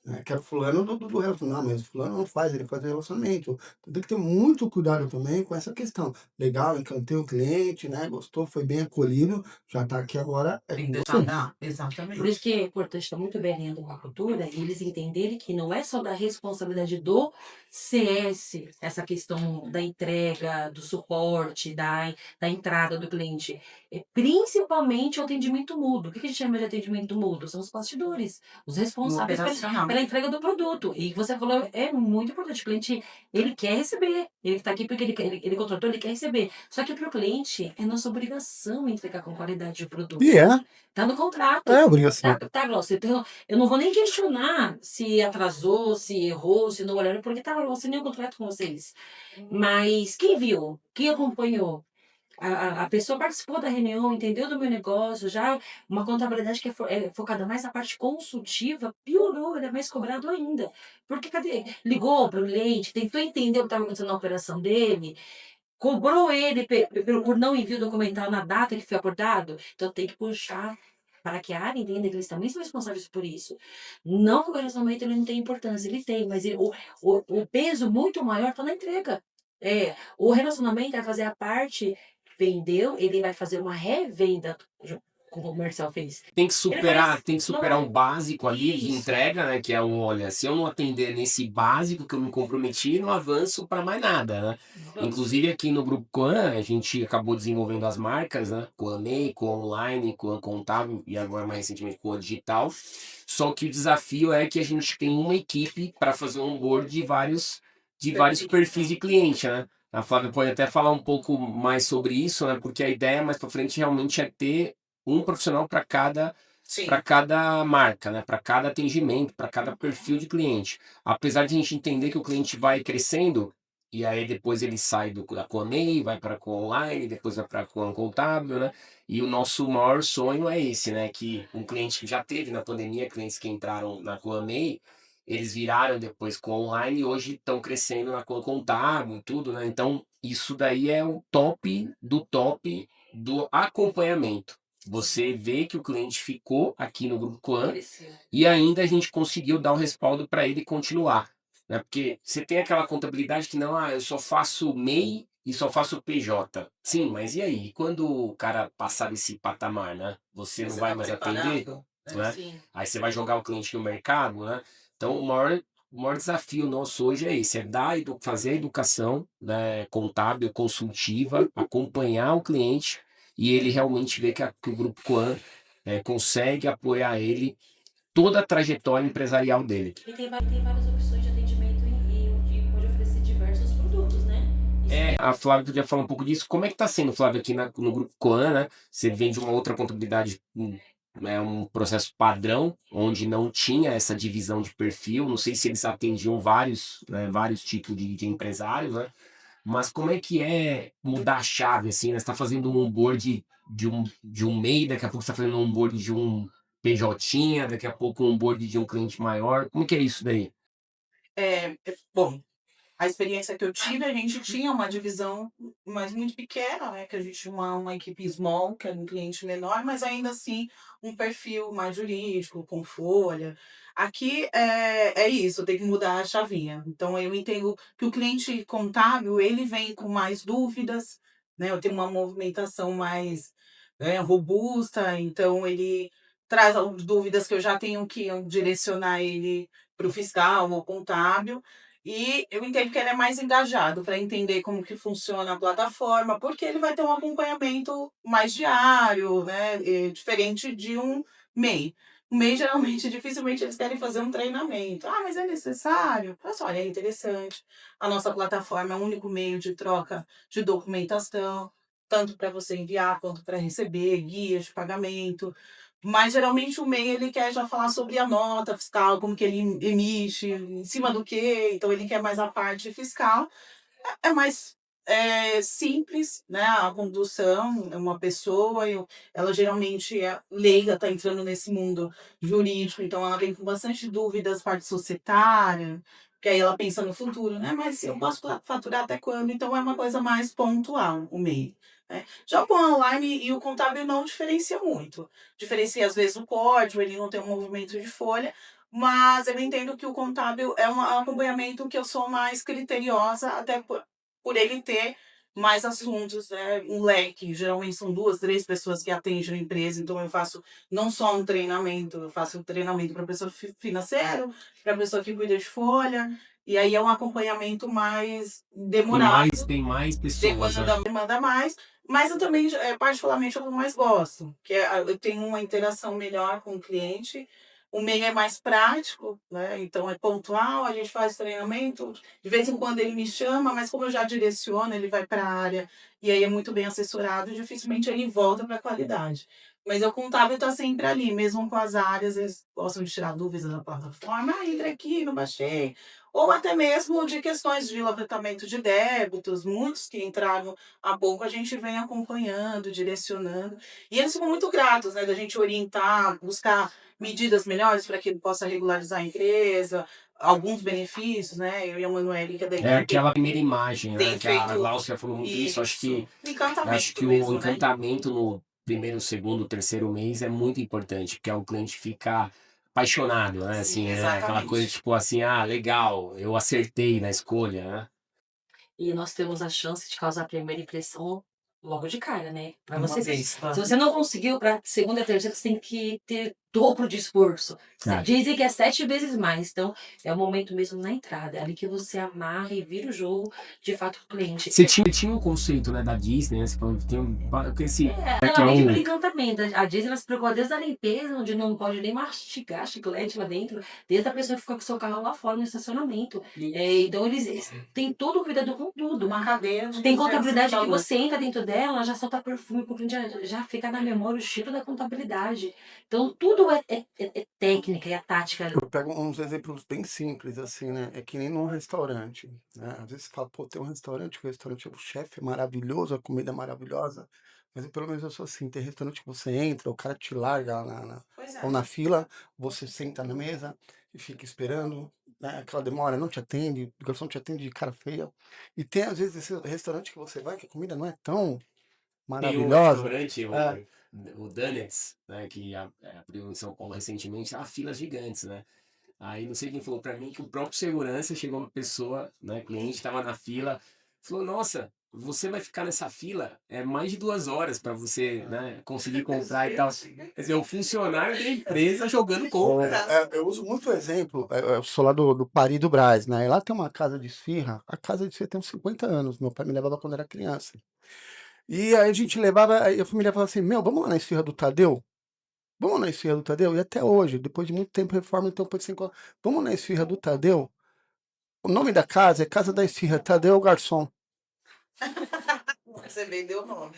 Né? Que era fulano do relacionamento. Não, mas fulano não faz, ele faz o relacionamento. Então tem que ter muito cuidado também com essa questão. Legal, encantei o cliente, né? Gostou, foi bem acolhido. Já tá aqui agora, é Tem com que você. deixar, Por exatamente. isso que é importante estar muito bem alinhado com a cultura e eles entenderem que não é só da responsabilidade do CS, essa questão da entrega, do suporte, da entrada do cliente. É principalmente o atendimento mútuo. O que a gente chama de atendimento mútuo? São os bastidores, os No responsáveis operacional. pela entrega do produto. E você falou, é muito importante. O cliente, ele quer receber. Ele está aqui porque ele contratou, ele quer receber. Só que para o cliente, é nossa obrigação entregar com qualidade o produto. E Tá no contrato. é obrigação. Tá, Glaucio? Então, eu não vou nem questionar se atrasou, se errou, se não olharam, porque tá, eu assinei um contrato com vocês. Mas quem viu? Quem acompanhou? A pessoa participou da reunião, entendeu do meu negócio, já uma contabilidade que é focada mais na parte consultiva, piorou, ele é mais cobrado ainda. Porque cadê? Ligou para o cliente, tentou entender o que estava acontecendo na operação dele, cobrou ele por não envio documental na data que foi abordado, então tem que puxar para que a área entenda que eles também são responsáveis por isso. Não que o relacionamento ele não tem importância, ele tem, mas o peso muito maior está na entrega. O relacionamento vai fazer a parte, vendeu, ele vai fazer uma revenda, como o comercial fez. Tem que Ele faz, superar o básico ali de isso. entrega, né, que é o olha, se eu não atender nesse básico que eu me comprometi, não avanço para mais nada, né. Inclusive aqui no Grupo Coan, a gente acabou desenvolvendo as marcas, né, Coamei, Coan Online, Coan Contábil e agora mais recentemente Coan Digital. Só que o desafio é que a gente tem uma equipe para fazer um onboard de vários perfis de cliente, né. A Flávia pode até falar um pouco mais sobre isso, né, porque a ideia mais para frente realmente é ter um profissional para cada Sim. marca, né, para cada atendimento, para cada perfil de cliente. Apesar de a gente entender que o cliente vai crescendo, e aí depois ele sai da Conei, vai para a Online, depois vai para a Contábil, né? E o nosso maior sonho é esse, né? Que um cliente que já teve na pandemia, clientes que entraram na Conei, eles viraram depois com Online e hoje estão crescendo na Contábil e tudo, né? Então, isso daí é o top do acompanhamento. Você vê que o cliente ficou aqui no Grupo Coan e ainda a gente conseguiu dar o respaldo para ele continuar, né? Porque você tem aquela contabilidade que não, eu só faço MEI e só faço PJ. Sim, mas e aí? E quando o cara passar desse patamar, né? Você não Você vai tá mais atender, preparado? né? Sim. Aí você vai jogar o cliente no mercado, né? Então o maior desafio nosso hoje é esse, é fazer a educação, né, contábil, consultiva, acompanhar o cliente e ele realmente vê que o Grupo Coan consegue apoiar ele toda a trajetória empresarial dele. E tem várias opções de atendimento e pode oferecer diversos produtos, né? A Flávia podia falar um pouco disso. Como é que está sendo, Flávia, aqui no Grupo Coan, né? Você vem de uma outra contabilidade, um processo padrão, onde não tinha essa divisão de perfil. Não sei se eles atendiam vários, né, vários tipos de empresários, né? Mas como é que é mudar a chave, assim, né? Você tá fazendo um onboard de um MEI, daqui a pouco você tá fazendo um onboard de um PJ, daqui a pouco um onboard de um cliente maior. Como que é isso daí? Bom, a experiência que eu tive, a gente tinha uma divisão, mas muito pequena, né? Que a gente tinha uma equipe small, que era um cliente menor, mas ainda assim um perfil mais jurídico, com folha. Aqui é isso, tem que mudar a chavinha. Então eu entendo que o cliente contábil, ele vem com mais dúvidas, né? Eu tenho uma movimentação mais robusta, então ele traz dúvidas que eu já tenho que direcionar ele para o fiscal ou contábil. E eu entendo que ele é mais engajado para entender como que funciona a plataforma, porque ele vai ter um acompanhamento mais diário, né? Diferente de um MEI. O MEI, geralmente, dificilmente eles querem fazer um treinamento. Ah, mas é necessário? Olha só, olha, é interessante. A nossa plataforma é o único meio de troca de documentação, tanto para você enviar quanto para receber, guias de pagamento. Mas geralmente o MEI ele quer já falar sobre a nota fiscal, como que ele emite, em cima do quê, então ele quer mais a parte fiscal. É mais simples, né? A condução, é uma pessoa, ela geralmente é leiga, está entrando nesse mundo jurídico, então ela vem com bastante dúvidas, parte societária, que aí ela pensa no futuro, né? Mas eu posso faturar até quando? Então é uma coisa mais pontual, o MEI. Né? Já o online e o contábil não diferencia muito. Diferencia, às vezes, o código, ele não tem um movimento de folha, mas eu entendo que o contábil é um acompanhamento que eu sou mais criteriosa, até por ele ter mais assuntos, né? Um leque. Geralmente são 2, 3 pessoas que atendem a empresa, então eu faço não só um treinamento, eu faço um treinamento para pessoa financeiro, para pessoa que cuida de folha, e aí é um acompanhamento mais demorado, Tem mais pessoas, né? demanda mais, mas eu também, particularmente, eu mais gosto, que eu tenho uma interação melhor com o cliente. O MEI é mais prático, né? Então é pontual, a gente faz treinamento, de vez em quando ele me chama, mas como eu já direciono, ele vai para a área e aí é muito bem assessorado, dificilmente ele volta para a qualidade. Mas o contábil está sempre ali, mesmo com as áreas, eles gostam de tirar dúvidas da plataforma, entra aqui, não baixei. Ou até mesmo de questões de levantamento de débitos, muitos que entraram há pouco a gente vem acompanhando, direcionando. E eles ficam muito gratos, né, da gente orientar, buscar medidas melhores para que ele possa regularizar a empresa, alguns benefícios, né? Eu e a Manuele, que é da É equipe, aquela primeira imagem, né? tem Que a feito Gláucia falou muito isso. Acho que encantamento o mesmo, né? encantamento no primeiro, segundo, terceiro mês é muito importante, porque é o cliente ficar apaixonado, né? Sim, Assim, é aquela coisa exatamente. tipo assim, ah, legal, eu acertei na escolha, né? E nós temos a chance de causar a primeira impressão logo de cara, né? Para Uma você, vez, tá? se você não conseguiu, para segunda e terceira, você tem que ter dobro de esforço. É. Dizem que é 7 vezes mais. Então, é o momento mesmo na entrada. É ali que você amarra e vira o jogo, de fato, pro cliente. Você tinha um conceito, né, da Disney, né? Você falou que tem esse, né, que é Ela vem um, pelo encantamento. A Disney ela se preocupa desde a limpeza, onde não pode nem mastigar chiclete lá dentro, desde a pessoa que fica com o seu carro lá fora no estacionamento. Então, eles têm todo o cuidado com tudo. Uma cadeia de Tem contabilidade que falou. você entra dentro dela, já solta perfume, porque já fica na memória o cheiro da contabilidade. Então, tudo é técnica, é a tática. Eu pego uns exemplos bem simples, assim, né? É que nem num restaurante, né? Às vezes você fala, pô, tem um restaurante, o restaurante, o chefe é maravilhoso, a comida é maravilhosa, mas pelo menos eu sou assim, tem restaurante que você entra, o cara te larga lá Pois ou é. na fila, você senta na mesa e fica esperando, né? Aquela demora, não te atende, o garçom te atende de cara feia. E tem, às vezes, esse restaurante que você vai, que a comida não é tão tem um maravilhosa. restaurante, É, o Donuts, né, que abriu em São Paulo recentemente, há filas gigantes, né? Aí não sei quem falou pra mim que o próprio segurança chegou uma pessoa, né, cliente estava na fila, falou: "Nossa, você vai ficar nessa fila mais de 2 horas para você, né, conseguir comprar e tal". Quer dizer, o funcionário da empresa jogando compra. eu uso muito o exemplo, eu sou lá do Paris do Brás, né? E lá tem uma casa de esfirra, a casa de esfirra tem uns 50 anos, meu pai me levava quando era criança. E aí a gente levava, aí a família falava assim, meu, vamos lá na esfirra do Tadeu? Vamos na esfirra do Tadeu? E até hoje, depois de muito tempo reforma, então depois de 5 anos, vamos na esfirra do Tadeu? O nome da casa é Casa da Esfirra, Tadeu é o garçom. Você vendeu o nome.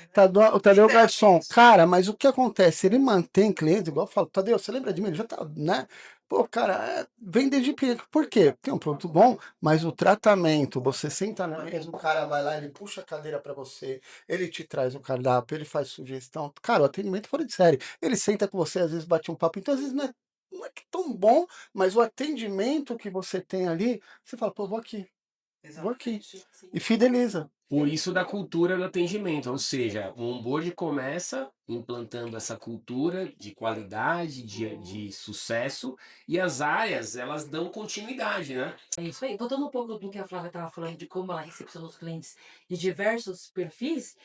O Tadeu é o garçom. Cara, mas o que acontece? Ele mantém clientes, igual eu falo, Tadeu, você lembra de mim? Ele já tá, né? Pô, cara, vem desde pequeno. Por quê? Porque é um produto bom, mas o tratamento, você senta na mesa, o cara vai lá, ele puxa a cadeira pra você, ele te traz o cardápio, ele faz sugestão. Cara, o atendimento fora de série. Ele senta com você, às vezes bate um papo, então às vezes não é que tão bom, mas o atendimento que você tem ali, você fala, pô, vou aqui. E fideliza. Por isso da cultura do atendimento, ou seja, o onboard começa implantando essa cultura de qualidade, de sucesso, e as áreas, elas dão continuidade, né? É isso aí. Voltando um pouco do que a Flávia estava falando de como ela recepciona os clientes de diversos perfis,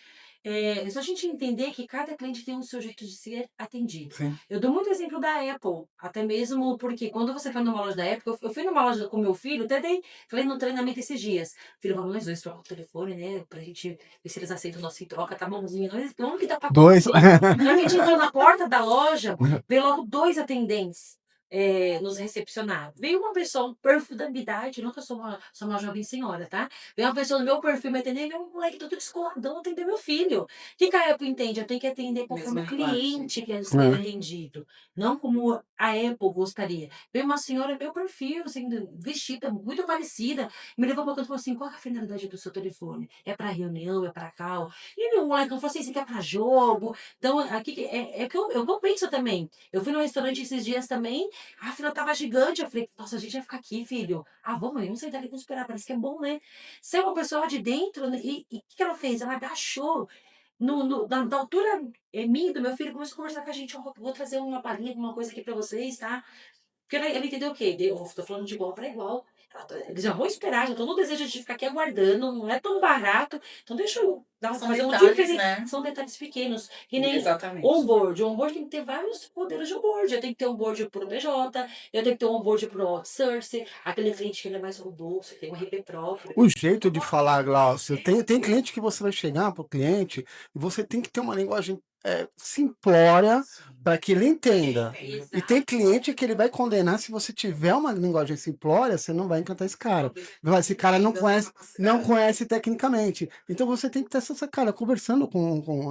É só a gente entender que cada cliente tem o seu jeito de ser atendido. Sim. Eu dou muito exemplo da Apple, até mesmo porque quando você vai numa loja da Apple, eu fui numa loja com meu filho, até falei no treinamento esses dias. Filho, vamos nós dois trocar o telefone, né? Pra gente ver se eles aceitam o nosso em troca, tá bonzinho. Vamos que dá pra Dois. acontecer. Na hora que a gente entrou na porta da loja, veio logo 2 atendentes. Nos recepcionar. Veio uma pessoa, um perfil da minha idade, nunca sou uma jovem senhora, tá? Veio uma pessoa do meu perfil me atender, veio um moleque todo descoladão atender meu filho. O que a Apple entende? Eu tenho que atender conforme o Mesma linguagem. cliente quer ser atendido, não como a Apple gostaria. Veio uma senhora, meu perfil, assim, vestida, muito parecida, me levou para o canto e falou assim: qual é a finalidade do seu telefone? É para reunião, é para call? E meu moleque falou assim: isso aqui é para jogo. Então, aqui é que eu penso também. Eu fui no restaurante esses dias também, a fila tava gigante. Eu falei: nossa, a gente vai ficar aqui, filho. Ah, vamos sair daqui, vamos esperar. Parece que é bom, né? Saiu uma pessoa lá de dentro, né, e o que ela fez? Ela agachou da altura minha, do meu filho, começou a conversar com a gente. Ó, vou trazer uma palhinha, alguma coisa aqui pra vocês, tá? Porque ela entendeu o quê? Eu tô falando de igual para igual. Eles já vão esperar, já tô no desejo de ficar aqui aguardando, não é tão barato. Então deixa eu São fazer um dia detalhes, diferente. né? São detalhes pequenos. Que nem Exatamente. onboard. O onboard tem que ter vários modelos de onboard. Eu tenho que ter onboard pro BJ, eu tenho que ter um onboard pro outsource, aquele cliente que ele é mais robusto, tem um RP próprio. O jeito de falar, Glaucio, tem cliente que você vai chegar pro cliente e você tem que ter uma linguagem simplória para que ele entenda. E tem cliente que ele vai condenar se você tiver uma linguagem simplória, você não vai encantar esse cara. Esse cara não conhece tecnicamente. Então você tem que ter essa cara conversando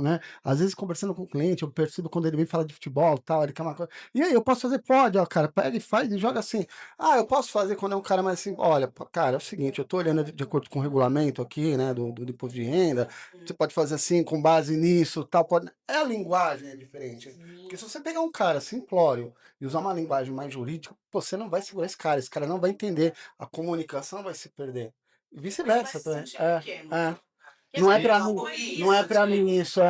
né? Às vezes conversando com o cliente, eu percebo quando ele vem falar de futebol, tal, ele quer uma coisa. E aí, eu posso fazer? Pode, ó, cara, pega e faz e joga assim. Ah, eu posso fazer quando é um cara mais assim. Olha, cara, é o seguinte, eu tô olhando de acordo com o regulamento aqui, né, do imposto de renda. Você pode fazer assim, com base nisso, tal, pode. É a linguagem é diferente. Porque se você pegar um cara simplório e usar uma linguagem mais jurídica, pô, você não vai segurar esse cara não vai entender, a comunicação vai se perder. E vice-versa também. Não é pra mim, não é pra mim isso,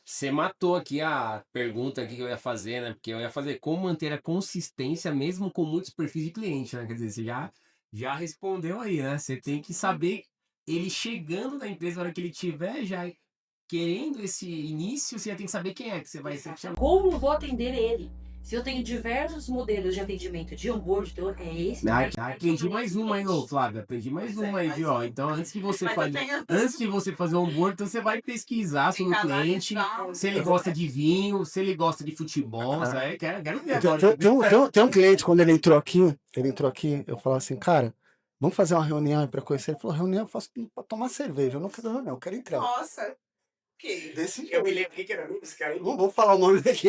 Você matou aqui a pergunta aqui que eu ia fazer, né? Porque eu ia fazer como manter a consistência mesmo com muitos perfis de cliente, né? Quer dizer, você já respondeu aí, né? Você tem que saber ele chegando na empresa, na hora que ele tiver já querendo esse início, você já tem que saber quem é que você vai sempre chamar. Como eu vou atender ele? Se eu tenho diversos modelos de atendimento de onboard, então é esse. Aprendi mais uma aí, ô Flávio. Aprendi mais uma aí, viu? Ó. Então, antes de você fazer um onboard, então você vai pesquisar sobre o cliente, se ele gosta de vinho, se ele gosta de futebol. Quero ver agora. Tem um cliente, quando ele entrou aqui, eu falava assim, cara, vamos fazer uma reunião para conhecer. Ele falou, reunião eu faço para tomar cerveja, eu não quero reunião, eu quero entrar. Nossa. Que? Eu me lembro que era esse cara. Não vou falar o nome daqui.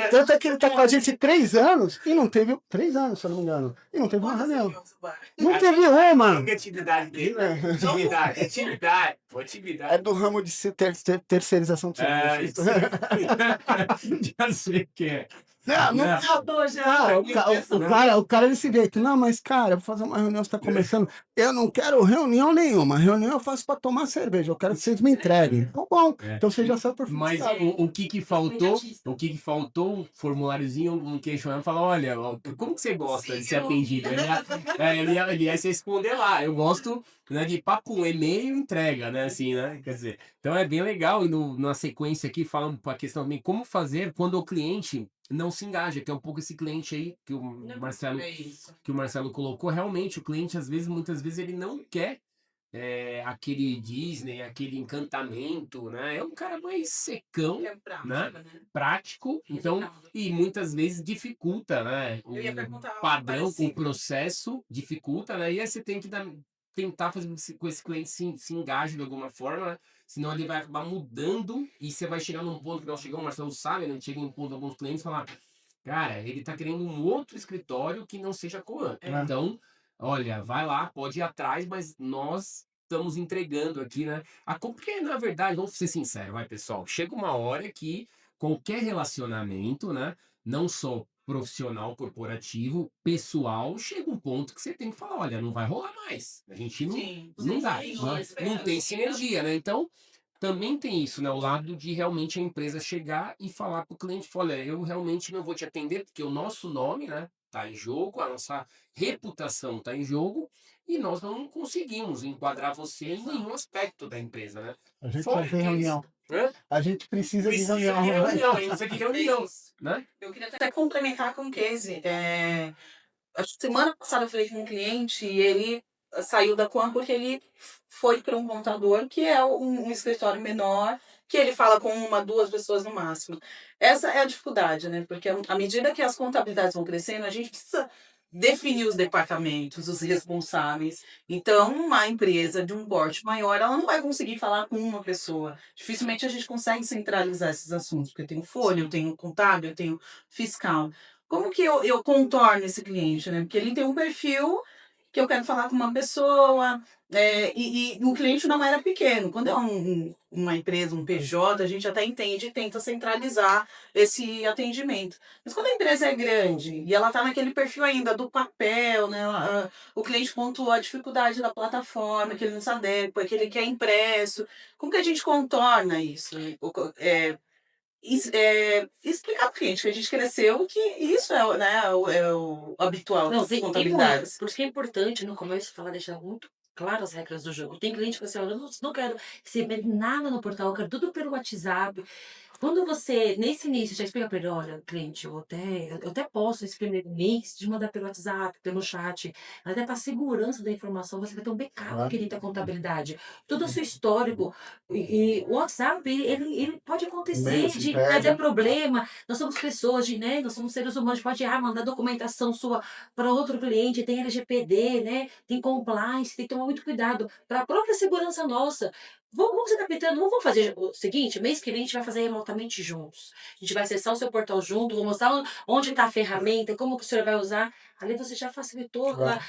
Tanto é que ele tá com a gente 3 anos e não teve. 3 anos, se eu não me engano. E não teve uma reunião. Não teve uma. Atividade dele. Atividade. É do ramo de terceirização de serviços. Já sei o que é. O cara desse jeito. Não, mas cara, eu vou fazer uma reunião, você tá começando. Eu não quero reunião nenhuma. Reunião eu faço para tomar cerveja. Eu quero que vocês me entreguem. Tá bom. Então você já sabe por Mas o que faltou? O que faltou? Um formuláriozinho, um questionário, falar, olha, como que você gosta de ser atendido? Ele ia se responder lá. Eu gosto, né, de papo, e-mail, entrega, né? Assim, né? Quer dizer, então é bem legal. E na sequência aqui, falando para a questão também, como fazer quando o cliente não se engaja, que é um pouco esse cliente aí que o Marcelo colocou. Realmente, o cliente, muitas vezes, ele não quer aquele Disney, aquele encantamento, né? É um cara mais secão, né? Prático, então, e muitas vezes dificulta, né? O padrão, o processo dificulta, né? E aí você tem que tentar fazer com esse cliente se engaje de alguma forma, né? Senão ele vai acabar mudando e você vai chegar num ponto que nós chegamos, o Marcelo sabe, né? Chega em um ponto alguns clientes e falar, cara, ele tá querendo um outro escritório que não seja Coan. Então, olha, vai lá, pode ir atrás, mas nós estamos entregando aqui, né? Porque, na verdade, vamos ser sinceros, vai, pessoal, chega uma hora que qualquer relacionamento, né? Não só profissional, corporativo, pessoal, chega um ponto que você tem que falar, olha, não vai rolar mais. A gente não dá, não tem sinergia, né? Então, também tem isso, né? O lado de realmente a empresa chegar e falar para o cliente, olha, eu realmente não vou te atender, porque o nosso nome, né, tá em jogo, a nossa reputação tá em jogo, e nós não conseguimos enquadrar você em nenhum aspecto da empresa, né? A gente Fora vai ter aqueles- reunião. Hã? A gente precisa de Precisa de reunião. reunião, a gente precisa de reunião, né? Eu queria até complementar com um case. Acho que semana passada eu falei com um cliente e ele saiu da Quan porque ele foi para um contador que é um escritório menor, que ele fala com uma, duas pessoas no máximo. Essa é a dificuldade, né? Porque à medida que as contabilidades vão crescendo, a gente precisa definir os departamentos, os responsáveis. Então, uma empresa de um porte maior, ela não vai conseguir falar com uma pessoa. Dificilmente a gente consegue centralizar esses assuntos, porque eu tenho folha, eu tenho contábil, eu tenho fiscal. Como que eu contorno esse cliente, né? Porque ele tem um perfil que eu quero falar com uma pessoa, e o cliente não era pequeno. Quando é uma empresa, um PJ, a gente até entende e tenta centralizar esse atendimento. Mas quando a empresa é grande e ela está naquele perfil ainda do papel, né? O cliente pontuou a dificuldade da plataforma, que ele não se adequa, que ele quer impresso. Como que a gente contorna isso, né? Explicar para o cliente que a gente cresceu, que isso é, né, o habitual Não, das tem muito. contabilidades. Por isso que é importante no começo falar, deixar muito claro as regras do jogo. Tem cliente que fala assim, olha, eu não quero receber nada no portal, eu quero tudo pelo WhatsApp. Quando você, nesse início, já explica para ele, olha, cliente, eu até posso esse primeiro mês de mandar pelo WhatsApp, pelo chat, até para segurança da informação, você vai ter um backup, Claro. querido, da contabilidade. Todo o seu histórico. E o WhatsApp, ele pode acontecer E-mail se de perde. ter problema. Nós somos pessoas, né? Nós somos seres humanos, pode mandar documentação sua para outro cliente, tem LGPD, né? Tem compliance, tem que tomar muito cuidado para a própria segurança nossa. Vamos se adaptando, vamos fazer o seguinte, mês que vem a gente vai fazer remotamente juntos. A gente vai acessar o seu portal junto, vou mostrar onde está a ferramenta, como que o senhor vai usar. Ali você já facilitou Claro.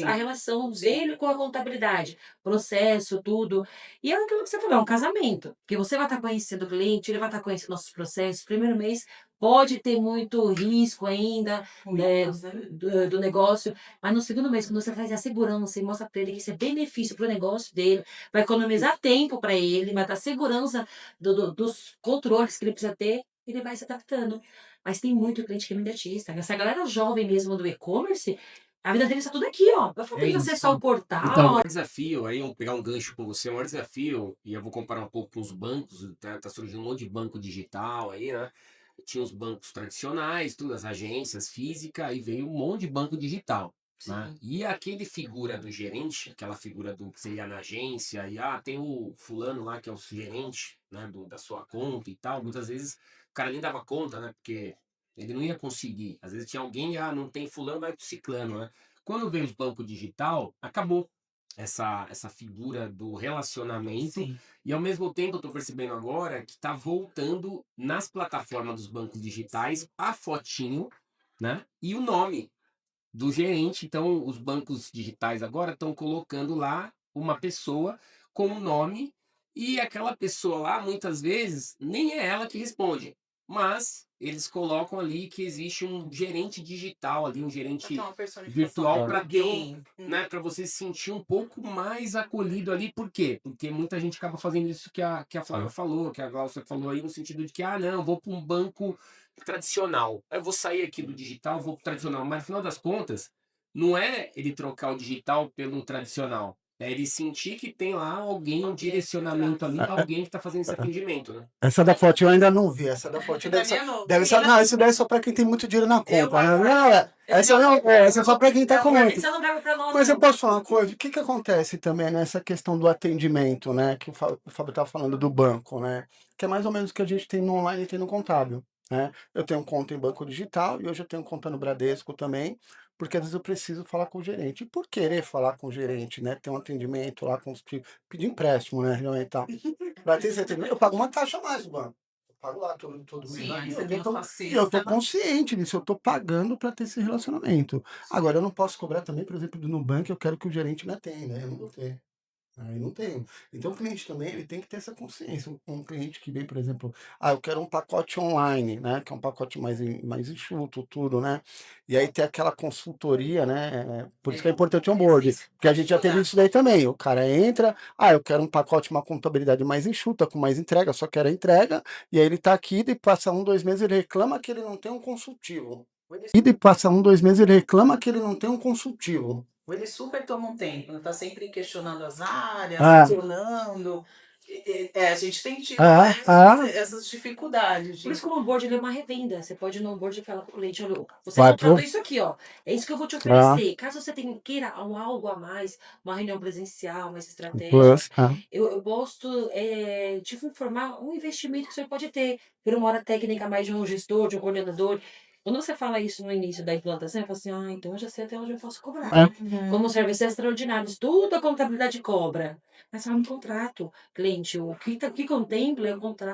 a relação dele com a contabilidade, processo, tudo. E é aquilo que você falou, é um casamento. Porque você vai estar conhecendo o cliente, ele vai estar conhecendo nossos processos. Primeiro mês pode ter muito risco ainda, né, do negócio, mas no segundo mês, quando você traz a segurança e mostra para ele que isso é benefício para o negócio dele, vai economizar tempo para ele, vai dar segurança dos controles que ele precisa ter, ele vai se adaptando. Mas tem muito cliente que é imediatista. Essa galera jovem mesmo do e-commerce, a vida deles está tudo aqui, ó. Vai falar É acessar o portal. Então, o maior desafio, aí eu vou pegar um gancho com você, o maior desafio, e eu vou comparar um pouco com os bancos, tá surgindo um monte de banco digital aí, né? Tinha os bancos tradicionais, tudo, as agências físicas, aí veio um monte de banco digital, né? Sim. E aquele figura do gerente, aquela figura do que você ia na agência, e tem o fulano lá que é o gerente, né, da sua conta e tal, muitas vezes o cara nem dava conta, né? Porque ele não ia conseguir. Às vezes tinha alguém, não tem fulano, vai pro ciclano, né? Quando veio os bancos digital, acabou essa figura do relacionamento. Sim. E ao mesmo tempo eu estou percebendo agora que está voltando nas plataformas dos bancos digitais a fotinho, né? E o nome do gerente. Então, os bancos digitais agora estão colocando lá uma pessoa com o nome, e aquela pessoa lá, muitas vezes, nem é ela que responde, mas eles colocam ali que existe um gerente digital ali, um gerente virtual para ter alguém. né, para você se sentir um pouco mais acolhido ali. Por quê? Porque muita gente acaba fazendo isso que a Flávia falou, que a Glaucia falou aí, no sentido de que, não, vou para um banco tradicional. Eu vou sair aqui do digital, vou pro tradicional. Mas no final das contas, não é ele trocar o digital pelo tradicional. É ele sentir que tem lá alguém, um direcionamento ali, alguém que está fazendo esse atendimento, né? Essa da foto eu ainda não vi. Essa da foto deve ser. Não, isso daí é só para quem tem muito dinheiro na conta. Essa não, essa é só para quem tá com muito. Você não pega pra nós, Mas não. eu posso falar uma coisa? O que que acontece também nessa questão do atendimento, né? Que o Fábio estava falando do banco, né? Que é mais ou menos o que a gente tem no online e tem no contábil, né? Eu tenho conta em banco digital e hoje eu tenho conta no Bradesco também, porque às vezes eu preciso falar com o gerente. E por querer falar com o gerente, né? Ter um atendimento lá com os pedir empréstimo, né? Realmente e tal. Para ter esse atendimento, eu pago uma taxa a mais do banco. Eu pago lá todo mês. Sim, Lá, aí e você eu tem a tô- sua e cesta. eu tô consciente disso, eu tô pagando para ter esse relacionamento. Agora, eu não posso cobrar também, por exemplo, do Nubank, eu quero que o gerente me atenda, eu não vou ter. Aí não tenho. Então o cliente também ele tem que ter essa consciência. Um cliente que vem, por exemplo, eu quero um pacote online, né? Que é um pacote mais enxuto, tudo, né? E aí tem aquela consultoria, né? Por isso que é importante o onboard, porque a gente já teve isso daí também. O cara entra, eu quero um pacote, uma contabilidade mais enxuta, com mais entrega, só quero a entrega, e aí ele tá aqui, e passa 1, 2 meses, ele reclama que ele não tem um consultivo. E passa 1, 2 meses, ele reclama que ele não tem um consultivo. Ele super toma um tempo, né? Tá sempre questionando as áreas, Ah, questionando. A gente tem tido essas dificuldades Por isso de. que o onboard ele é uma revenda. Você pode ir no onboard e falar pro cliente, olha, você vai contratou pro. isso aqui, ó. É isso que eu vou te Ah, oferecer. Caso você queira algo a mais, uma reunião presencial, mais estratégica, plus. eu gosto de informar um investimento que você pode ter por uma hora técnica mais de um gestor, de um coordenador. Quando você fala isso no início da implantação, eu falo assim, então eu já sei até onde eu posso cobrar. Como serviços extraordinários, tudo a contabilidade cobra. Mas fala no contrato, cliente, o que contempla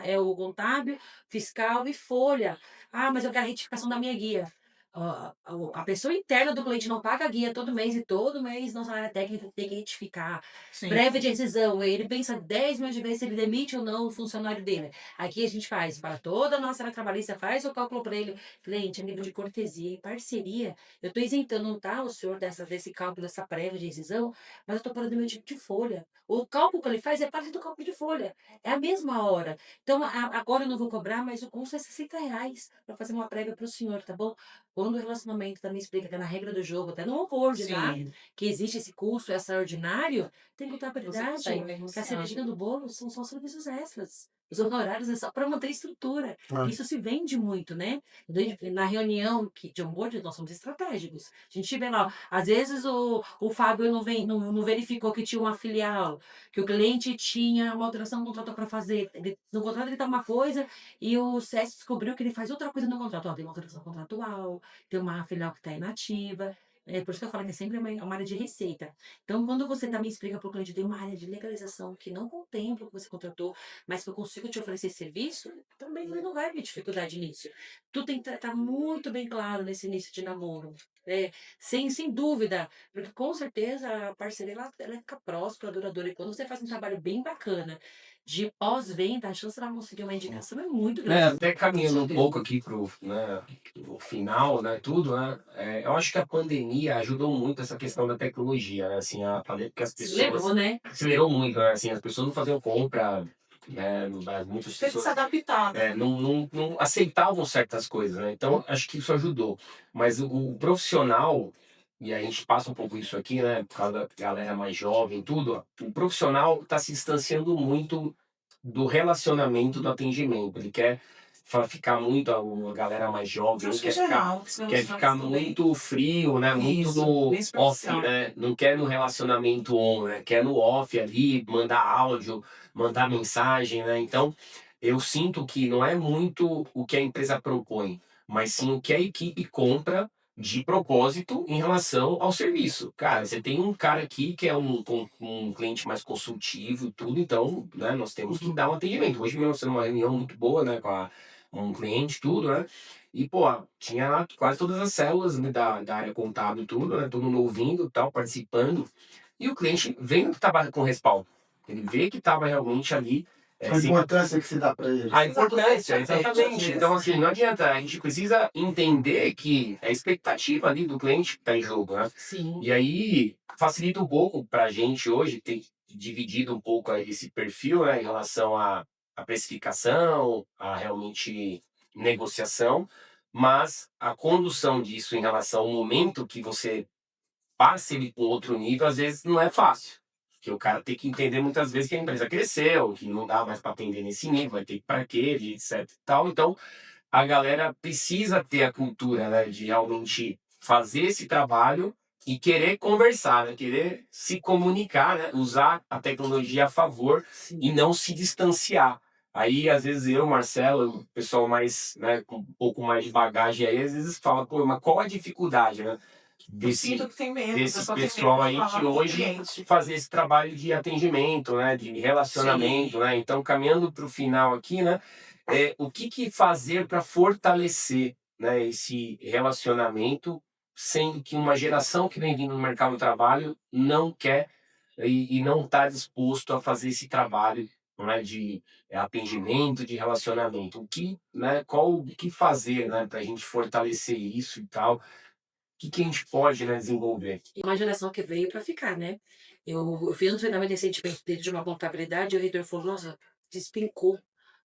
é o contábil, fiscal e folha. Ah, mas eu quero a retificação da minha guia. A pessoa interna do cliente não paga a guia todo mês e todo mês nossa área técnica tem que retificar. Sim. Prévia de rescisão, ele pensa 10 milhões de vezes se ele demite ou não o funcionário dele. Aqui a gente faz para toda a nossa área trabalhista, faz o cálculo para ele. Cliente, a nível de cortesia e parceria, eu estou isentando, tá, o senhor desse cálculo, dessa prévia de rescisão, mas eu estou falando do meu tipo de folha. O cálculo que ele faz é parte do cálculo de folha. É a mesma hora. Então, agora eu não vou cobrar, mas o custo é R$ 60 para fazer uma prévia para o senhor, tá bom? Quando o relacionamento também explica que é na regra do jogo, até no onboard, tá? Sim. Que existe esse custo extraordinário, tem Você contabilidade, consegue que a negociar. cerejinha do bolo são só serviços extras. Os honorários é só para manter a estrutura. Isso se vende muito, né? Na reunião de onboard, nós somos estratégicos. A gente vê lá, às vezes o Fábio não verificou que tinha uma filial, que o cliente tinha uma alteração no contrato para fazer. No contrato ele tá uma coisa e o CS descobriu que ele faz outra coisa no contrato. Ó, tem uma alteração contratual, tem uma filial que está inativa. É por isso que eu falo que é sempre uma área de receita. Então, quando você também explica para o cliente, tem uma área de legalização que não contempla o que você contratou, mas que eu consigo te oferecer serviço, também ele não vai ter dificuldade nisso. Tu tem que estar muito bem claro nesse início de namoro. Sem dúvida, porque com certeza a parceria ela fica próxima, duradoura. E quando você faz um trabalho bem bacana de pós-venda, a chance de ela conseguir uma indicação é muito grande. Até caminhando um pouco aqui pro, né, o final, né, tudo, né, eu acho que a pandemia ajudou muito essa questão da tecnologia, né, assim, falei porque as pessoas Acelerou, né? acelerou muito, né, assim, as pessoas não faziam compra, né, muitas Tem que se pessoas adaptar, né? não aceitavam certas coisas, né, então acho que isso ajudou, mas o profissional, e a gente passa um pouco isso aqui, né, por causa da galera mais jovem, tudo, o profissional está se distanciando muito do relacionamento do atendimento. Ele quer ficar muito, a galera mais jovem, Acho que quer é ficar, geral, que quer ficar muito frio, né? Muito Isso, no bem off, superficial. né? Não quer no relacionamento on, né? Quer no off ali, mandar áudio, mandar mensagem, né? Então, eu sinto que não é muito o que a empresa propõe, mas sim o que a equipe compra de propósito em relação ao serviço. Cara, você tem um cara aqui que é um cliente mais consultivo e tudo, então, né, nós temos que dar um atendimento. Hoje mesmo, sendo uma reunião muito boa, né, com um cliente, tudo, né? E, pô, tinha lá quase todas as células, né, da área contábil, tudo, né? Todo mundo ouvindo, tal, participando. E o cliente vendo que estava com respaldo. Ele vê que estava realmente ali. A importância que se dá para eles. A importância, exatamente. Exatamente. Então, assim, não adianta, a gente precisa entender que é a expectativa ali do cliente que está em jogo, né? Sim. E aí, facilita um pouco para a gente hoje ter dividido um pouco aí esse perfil, né, em relação à precificação, a realmente negociação, mas a condução disso em relação ao momento que você passe ele para um outro nível, às vezes não é fácil. Porque o cara tem que entender muitas vezes que a empresa cresceu, que não dá mais para atender nesse nível, vai ter que ir para aquele, etc. E tal. Então, a galera precisa ter a cultura, né, de realmente fazer esse trabalho e querer conversar, né, querer se comunicar, né, usar a tecnologia a favor Sim. e não se distanciar. Aí, às vezes, eu, Marcelo, o pessoal mais, né, com um pouco mais de bagagem aí, às vezes fala, pô, mas qual a dificuldade, né? Eu sinto que tem medo, Desse pessoal tem pessoal medo aí de falar que com o hoje cliente. fazer esse trabalho de atendimento, né, de relacionamento, né? Então, caminhando para o final aqui, né, o que fazer para fortalecer, né, esse relacionamento, sendo que uma geração que vem vindo no mercado do trabalho não quer e não está disposto a fazer esse trabalho, né, de atendimento, de relacionamento. O que fazer, né, para a gente fortalecer isso e tal? Que a gente pode, né, desenvolver? Uma geração que veio para ficar, né? Eu fiz um treinamento recentemente dentro de uma contabilidade e o reitor falou, nossa, despencou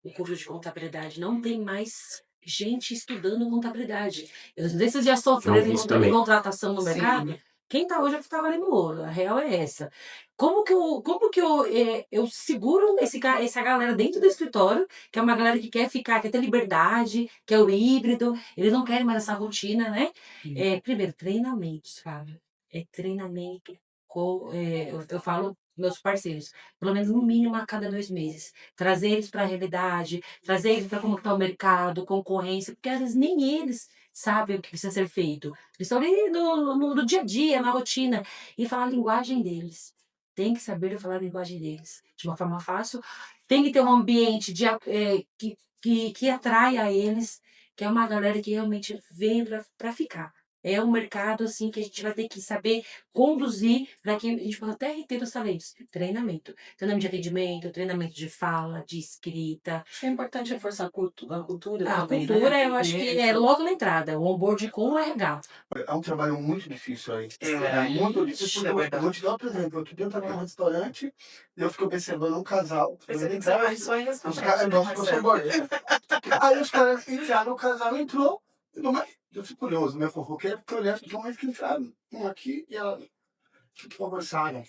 o curso de contabilidade. Não tem mais gente estudando contabilidade. Eu não sei se vocês já Eu sofreram vi isso também. em contratação no Sim. mercado. Quem tá hoje é que tá valendo ouro, a real é essa. Como que eu seguro essa galera dentro do escritório, que é uma galera que quer ficar, quer ter liberdade, que é o híbrido, eles não querem mais essa rotina, né? Primeiro, treinamento, sabe? É treinamento, eu falo meus parceiros, pelo menos no mínimo a cada 2 meses. Trazer eles para a realidade, trazer eles para como está o mercado, concorrência, porque às vezes nem eles sabem o que precisa ser feito. Eles estão ali no dia a dia, na rotina, e falar a linguagem deles. Tem que saber falar a linguagem deles de uma forma fácil. Tem que ter um ambiente que atraia eles, que é uma galera que realmente vem para ficar. É um mercado assim que a gente vai ter que saber conduzir para que a gente possa até reter os talentos. Treinamento. Treinamento de atendimento, treinamento de fala, de escrita. Acho que é importante reforçar a cultura A também, cultura, né? eu acho que é logo na entrada, o onboard com o RH. É um trabalho muito difícil aí. É, muito isso difícil. é Eu verdade. vou te dar outro exemplo. Outro dia eu estava num restaurante e eu fiquei observando um casal. Você trabalha só em Os restaurante, caras, né, nossa, eu sou Marcelo? gordo. Aí os caras entraram, o casal entrou. Eu fico curioso, né, fofoqueiro, porque eu olhando, como é que entraram um aqui e ela conversaram.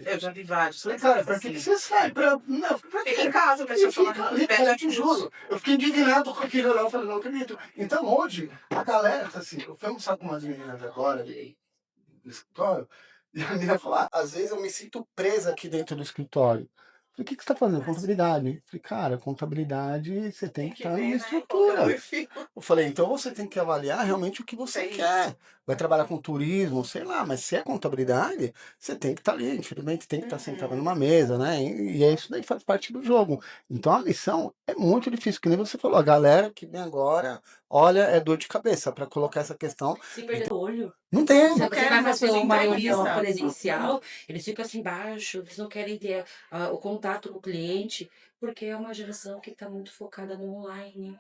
Eu já vi vários. Falei, cara, pra que você sai? Não, pra Fica em quê? casa, pra E você fica falar ali, que eu te juro. Eu fiquei indignado com aquilo lá, eu falei, não acredito. Então hoje, a galera, assim, eu fui almoçar com umas meninas agora do escritório, e a menina falou, às vezes eu me sinto presa aqui dentro do escritório. Falei, o que você está fazendo? Contabilidade. Falei, cara, contabilidade, você tem que estar numa ver, né? Qual que é o estrutura. perfil. Eu falei, então você tem que avaliar realmente o que você É isso. quer. Vai trabalhar com turismo, sei lá, mas se é contabilidade, você tem que estar ali, infelizmente tem que estar sentado numa mesa, né? E é isso daí faz parte do jogo. Então a missão é muito difícil, que nem você falou, a galera que vem agora, olha, é dor de cabeça para colocar essa questão. Se perder o olho. Não tem. Você querem vai mais fazer fazer uma reunião entrevista. presencial, eles ficam assim embaixo, eles não querem ter o contato com o cliente, porque é uma geração que está muito focada no online,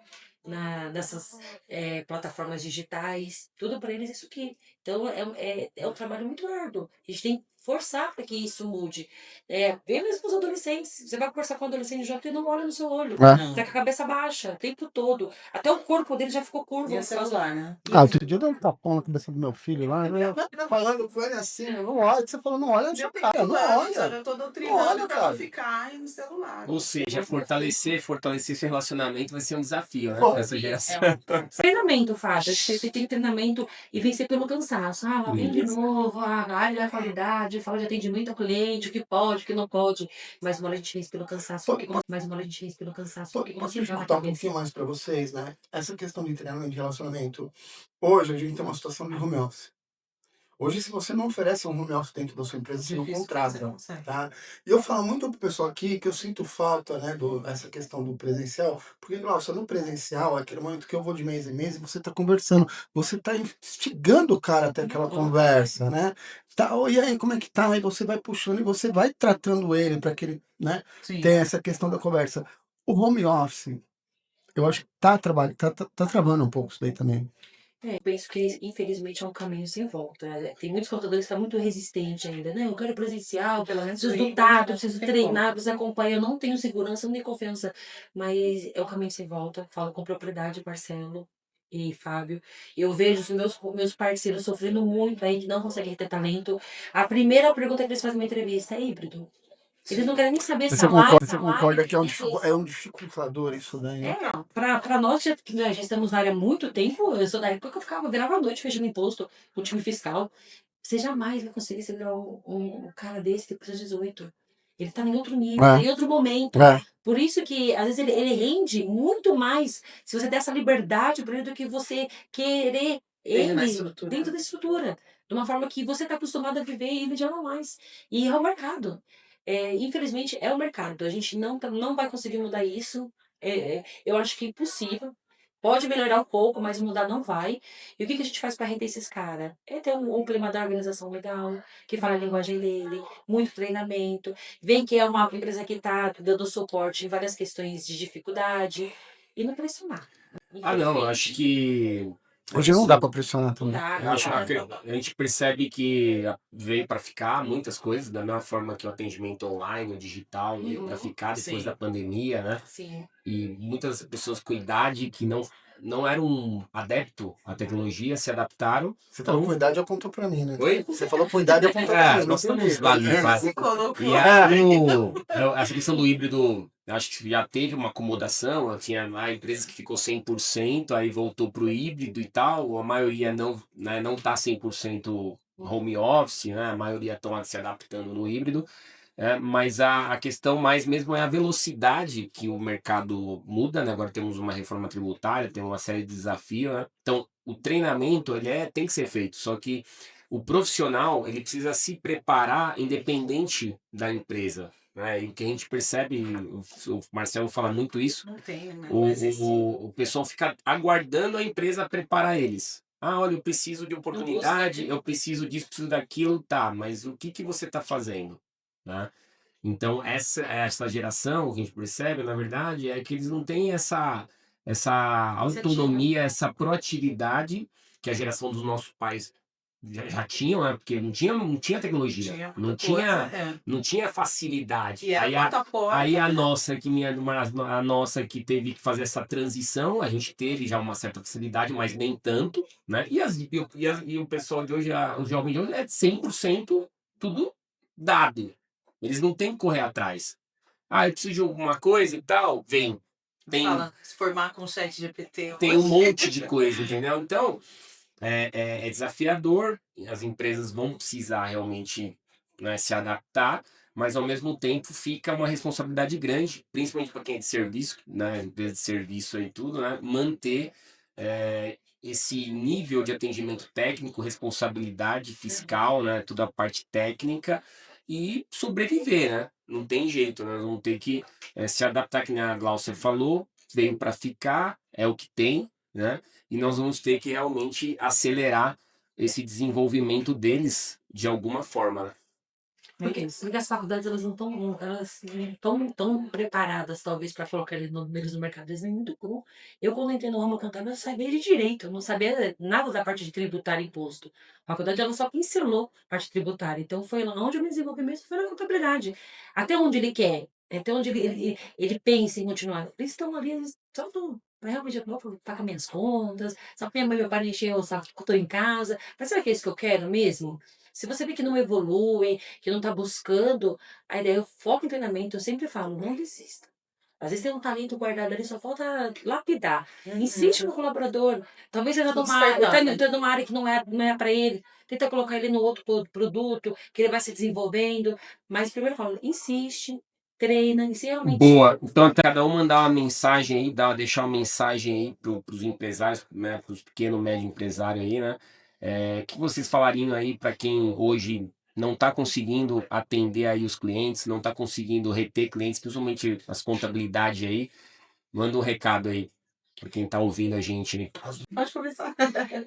nessas plataformas digitais, tudo para eles isso aqui. Então é um trabalho muito árduo. A gente tem que forçar para que isso mude. Vê mesmo os adolescentes. Você vai conversar com um adolescente já, ele não olha no seu olho. É. Tá com a cabeça baixa o tempo todo. Até o corpo dele já ficou curvo. E o celular, né? Outro dia eu dei um tapão na cabeça do meu filho lá, né? Falando com ele assim, não olha, você falou, não olha no seu cara, não olha. Eu tô doutrinando Olha, pra cara. não ficar aí no celular. Ou seja, fortalecer esse relacionamento vai ser um desafio, né? Pô, Pra essa geração. Treinamento, Fábio. Acho que você tem treinamento e vencer pelo cansaço. Ah, lá vem de novo, a área da qualidade, fala de atendimento ao cliente, o que pode, o que não pode. Mas uma hora a gente vence pelo cansaço. Mais uma hora a gente vence pelo cansaço. Porque Posso você vai na dificultar um cabeça. pouquinho mais para vocês, né? Essa questão de treinamento de relacionamento. Hoje a gente tem uma situação de home office. Hoje, se você não oferece um home office dentro da sua empresa, você não contrata, tá? E eu falo muito pro pessoal aqui que eu sinto falta, né, essa questão do presencial, porque, nossa, no presencial, é aquele momento que eu vou de mês em mês e você tá conversando, você tá instigando o cara até aquela conversa, né? Tá, e aí, como é que tá? Aí você vai puxando e você vai tratando ele para que ele, né, Sim. tenha essa questão da conversa. O home office, eu acho que tá travando um pouco isso daí também. Eu penso que, infelizmente, é um caminho sem volta. Tem muitos contadores que estão muito resistentes ainda. Não, eu quero presencial, Pelo menos preciso eu do tato, não preciso tem treinar, como. preciso acompanhar. Eu não tenho segurança, não tenho confiança. Mas é o caminho sem volta. Falo com propriedade, Marcelo e Fábio. Eu vejo os meus parceiros sofrendo muito aí, que não conseguem ter talento. A primeira pergunta que eles fazem na entrevista é híbrido. Eles não querem nem saber Você salário. concorda que é um dificultador isso daí, né? Pra nós, que já estamos na área há muito tempo, eu sou da época que eu virava à noite fechando imposto, o time fiscal. Você jamais vai conseguir segurar um cara desse depois dos 18. Ele tá em outro nível, tá em outro momento. Por isso que, às vezes, ele rende muito mais se você der essa liberdade para ele do que você querer ele dentro da estrutura. De uma forma que você tá acostumado a viver e ele já não mais. E é o mercado. Infelizmente, é o mercado. A gente não vai conseguir mudar isso. Eu acho que é impossível. Pode melhorar um pouco, mas mudar não vai. E o que a gente faz para reter esses caras? É ter um clima da organização legal, que fala a linguagem dele, muito treinamento. Vem que é uma empresa que está dando suporte em várias questões de dificuldade. E não pressionar. Ah, não, eu acho que. Hoje não dá para pressionar também. Eu acho que a gente percebe que veio para ficar muitas coisas, da mesma forma que o atendimento online, o digital, veio para ficar depois Sim. da pandemia, né? Sim. E muitas pessoas com idade que não não era um adepto à tecnologia, se adaptaram. Você falou Então, com idade e apontou pra mim, né? oi? Você falou com idade e apontou pra mim. Nós não estamos entendi. ali, Se colocou. e aí, essa questão do híbrido, acho que já teve uma acomodação, tinha lá empresas que ficou 100%, aí voltou para o híbrido e tal, a maioria não, né, não está 100% home office, né, a maioria estão se adaptando no híbrido, mas a questão mais mesmo é a velocidade que o mercado muda, né? Agora temos uma reforma tributária, tem uma série de desafios, né? Então, o treinamento, tem que ser feito, só que o profissional, ele precisa se preparar independente da empresa, né? E o que a gente percebe, o Marcelo fala muito isso, Não tem, né? o pessoal fica aguardando a empresa preparar eles. Ah, olha, eu preciso de oportunidade, eu preciso disso, preciso daquilo, tá, mas o que que você está fazendo? Né? Então, essa geração, o que a gente percebe, na verdade, é que eles não têm essa autonomia, essa proatividade que a geração dos nossos pais já tinham, né? Porque não tinha tecnologia, Tinha não muita coisa, tinha, não tinha facilidade. E era porta a porta. Aí a nossa a nossa que teve que fazer essa transição, a gente teve já uma certa facilidade, mas nem tanto, né? E o pessoal de hoje, os jovens de hoje, é 100% tudo dado. Eles não têm que correr atrás. Ah, eu preciso de alguma coisa e tal, vem. Fala, se formar com o chat GPT. Tem um monte de coisa, entendeu? Então, é desafiador, as empresas vão precisar realmente, né, se adaptar, mas ao mesmo tempo fica uma responsabilidade grande, principalmente para quem é de serviço, né, empresa de serviço e tudo, né, manter esse nível de atendimento técnico, responsabilidade fiscal, né, toda a parte técnica e sobreviver, né? Não tem jeito, né? Nós vamos ter que se adaptar, que nem a Glaucia falou, veio para ficar, é o que tem, né? E nós vamos ter que realmente acelerar esse desenvolvimento deles de alguma forma, né? Porque as faculdades elas não estão tão preparadas, talvez, para colocar eles no mercado. Eles vêm muito cru. Eu, quando entrei no ramo contábil, eu sabia de direito, eu não sabia nada da parte de tributário e imposto. A faculdade ela só pincelou a parte tributária. Então, foi lá onde eu me desenvolvi mesmo, foi na contabilidade. Até onde ele quer, até onde ele pensa em continuar. Eles estão ali, eles só estão. Realmente, eu vou pagar minhas contas, só que minha mãe e meu pai encher o saco que eu tô em casa. Mas será que é isso que eu quero mesmo? Se você vê que não evolui, que não está buscando, a ideia, eu foco em treinamento, eu sempre falo, não desista. Às vezes tem um talento guardado ali, só falta lapidar. Insiste no colaborador. Talvez ele está entrando numa área que não é para ele. Tenta colocar ele no outro produto, que ele vai se desenvolvendo. Mas primeiro eu falo, insiste, treina, e se realmente. Boa. Então, cada um mandar uma mensagem aí, deixar uma mensagem aí para os empresários, né, para os pequenos, médio empresários aí, né? O que vocês falariam aí para quem hoje não está conseguindo atender aí os clientes, não está conseguindo reter clientes, principalmente as contabilidades aí? Manda um recado aí para quem está ouvindo a gente aí. Pode começar.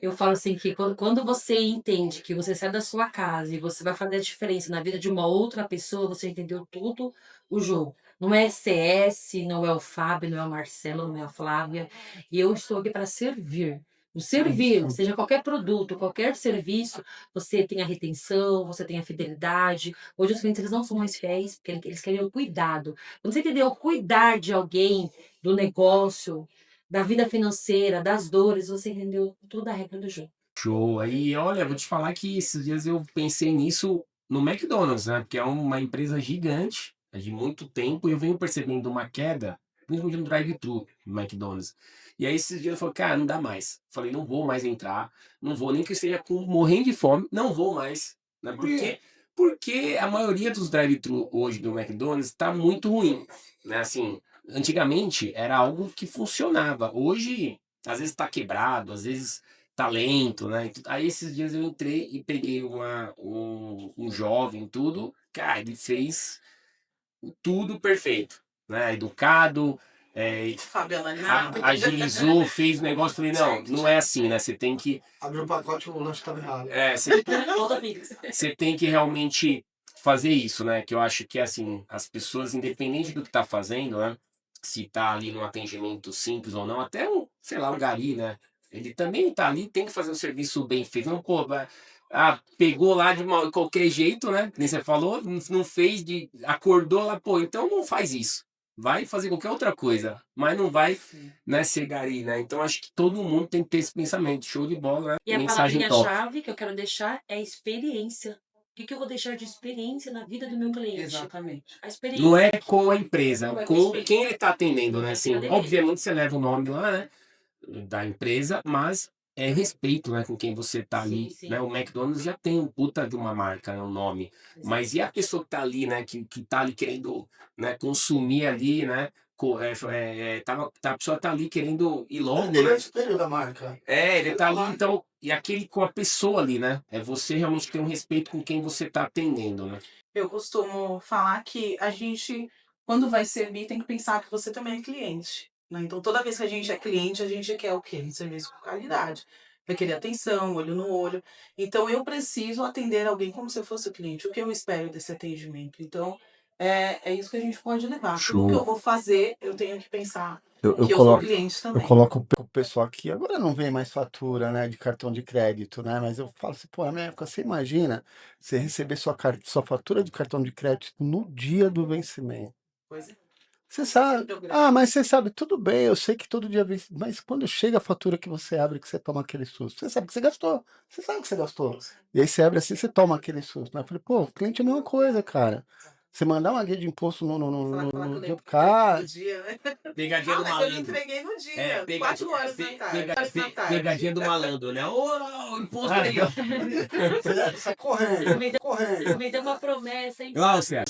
Eu falo assim que quando você entende que você sai da sua casa e você vai fazer a diferença na vida de uma outra pessoa, você entendeu tudo o jogo. Não é CS, não é o Fábio, não é o Marcelo, não é a Flávia. E eu estou aqui para servir. O servir, seja qualquer produto, qualquer serviço, você tem a retenção, você tem a fidelidade. Hoje os clientes eles não são mais fiéis, porque eles querem o cuidado. Quando você entendeu cuidar de alguém, do negócio, da vida financeira, das dores, você entendeu toda a regra do jogo. Show. Aí, olha, vou te falar que esses dias eu pensei nisso no McDonald's, né? Porque é uma empresa gigante, é de muito tempo, e eu venho percebendo uma queda, principalmente no drive-thru do McDonald's. E aí, esses dias eu falei, cara, não dá mais. Falei, não vou mais entrar, não vou, nem que eu esteja morrendo de fome, não vou mais. Né? Por quê? Porque a maioria dos drive-thru hoje do McDonald's está muito ruim. Né? Assim, antigamente era algo que funcionava. Hoje, às vezes está quebrado, às vezes talento, né? Aí esses dias eu entrei e peguei um jovem, tudo, cara, ele fez tudo perfeito, né? Educado, Fábio analisado. agilizou, fez o negócio, falei, não é assim, né? Você tem que. Abriu o pacote, o lanche estava errado. Você tem que realmente fazer isso, né? Que eu acho que assim, as pessoas, independente do que tá fazendo, né? Se tá ali num atendimento simples ou não, até sei lá, um gari, né? Ele também tá ali, tem que fazer um serviço bem feito. Não, pô, pegou lá de qualquer jeito, né? Nem você falou, não fez, acordou lá, pô, então não faz isso. vai fazer qualquer outra coisa, mas não vai, né, ser gari, né? Então acho que todo mundo tem que ter esse pensamento. Show de bola, né? E a Mensagem top. palavrinha-chave que eu quero deixar é experiência. O que eu vou deixar de experiência na vida do meu cliente? Exatamente. A experiência. Não é com a empresa, Não é com com quem ele tá atendendo, né? Assim, Cadê ele? obviamente você leva o nome lá, né, da empresa, mas é respeito, né, com quem você tá ali, Sim, sim. né? O McDonald's já tem um puta de uma marca, né, um nome. Mas e a pessoa que tá ali, né, que tá ali querendo, né, consumir ali, né? A pessoa tá ali querendo ir logo, Ele é o né? espelho da marca. Ele tá ali, então, e aquele com a pessoa ali, né? É você realmente ter um respeito com quem você tá atendendo, né? Eu costumo falar que a gente, quando vai servir, tem que pensar que você também é cliente, né? Então, toda vez que a gente é cliente, a gente quer o quê? Um serviço com qualidade. Vai querer atenção, olho no olho. Então, eu preciso atender alguém como se eu fosse o cliente. O que eu espero desse atendimento? Então, é isso que a gente pode levar. Tudo que eu Show. vou fazer, eu tenho que pensar Eu que eu sou coloco, cliente eu também. coloco o pessoal aqui, agora não vem mais fatura, né, de cartão de crédito, né? Mas eu falo assim, pô, na minha época, você imagina você receber sua fatura de cartão de crédito no dia do vencimento. Pois é. Você sabe, Programa. mas você sabe, tudo bem, eu sei que todo dia vence, mas quando chega a fatura que você abre, que você toma aquele susto, você sabe que você gastou, você sabe que você gastou. E aí você abre assim, você toma aquele susto, né? Eu falei, pô, o cliente é a mesma coisa, cara. Você mandar uma guia de imposto Falar que eu dia, lembro cara, do dia, né? Pegadinha do Mas eu não malandro. entreguei no dia. É, 4 pegadinha, horas da tarde. pegadinha do malandro, né? Ô, o imposto aí, ó. você sai correndo, correndo. Você me deu uma promessa, hein? Glaucia,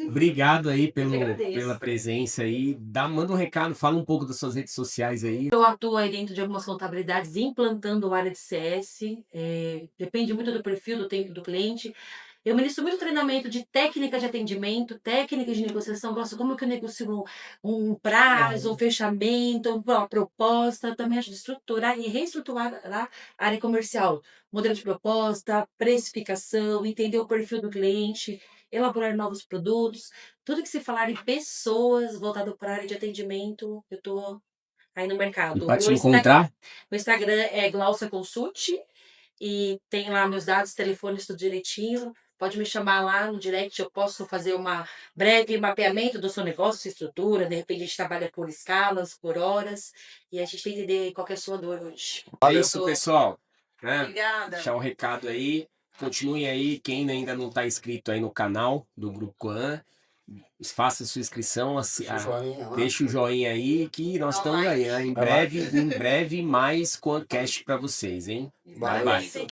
obrigado aí Eu que agradeço. pela presença aí. Manda um recado, fala um pouco das suas redes sociais aí. Eu atuo aí dentro de algumas contabilidades, implantando a área de CS. Depende muito do perfil, do tempo do cliente. Eu ministro muito treinamento de técnica de atendimento, técnica de negociação. Nossa, como que eu negocio um prazo, um fechamento, uma proposta. Também acho de estruturar e reestruturar a área comercial. Modelo de proposta, precificação, entender o perfil do cliente, elaborar novos produtos. Tudo que se falar em pessoas voltado para a área de atendimento, eu estou aí no E mercado. pra te encontrar, Meu Instagram é Glaucia Consult e tem lá meus dados, telefones, tudo direitinho. Pode me chamar lá no direct, eu posso fazer uma breve mapeamento do seu negócio, sua estrutura. De repente a gente trabalha por escalas, por horas, e a gente tem que entender qual que é a sua dor hoje. é isso, pessoal. Né? Obrigada. Deixar um recado aí. Continue aí, quem ainda não tá inscrito aí no canal do Grupo Coan, faça sua inscrição, deixa o joinha aí que nós estamos aí, né? Em breve mais Coancast para vocês, hein? Bye, bye.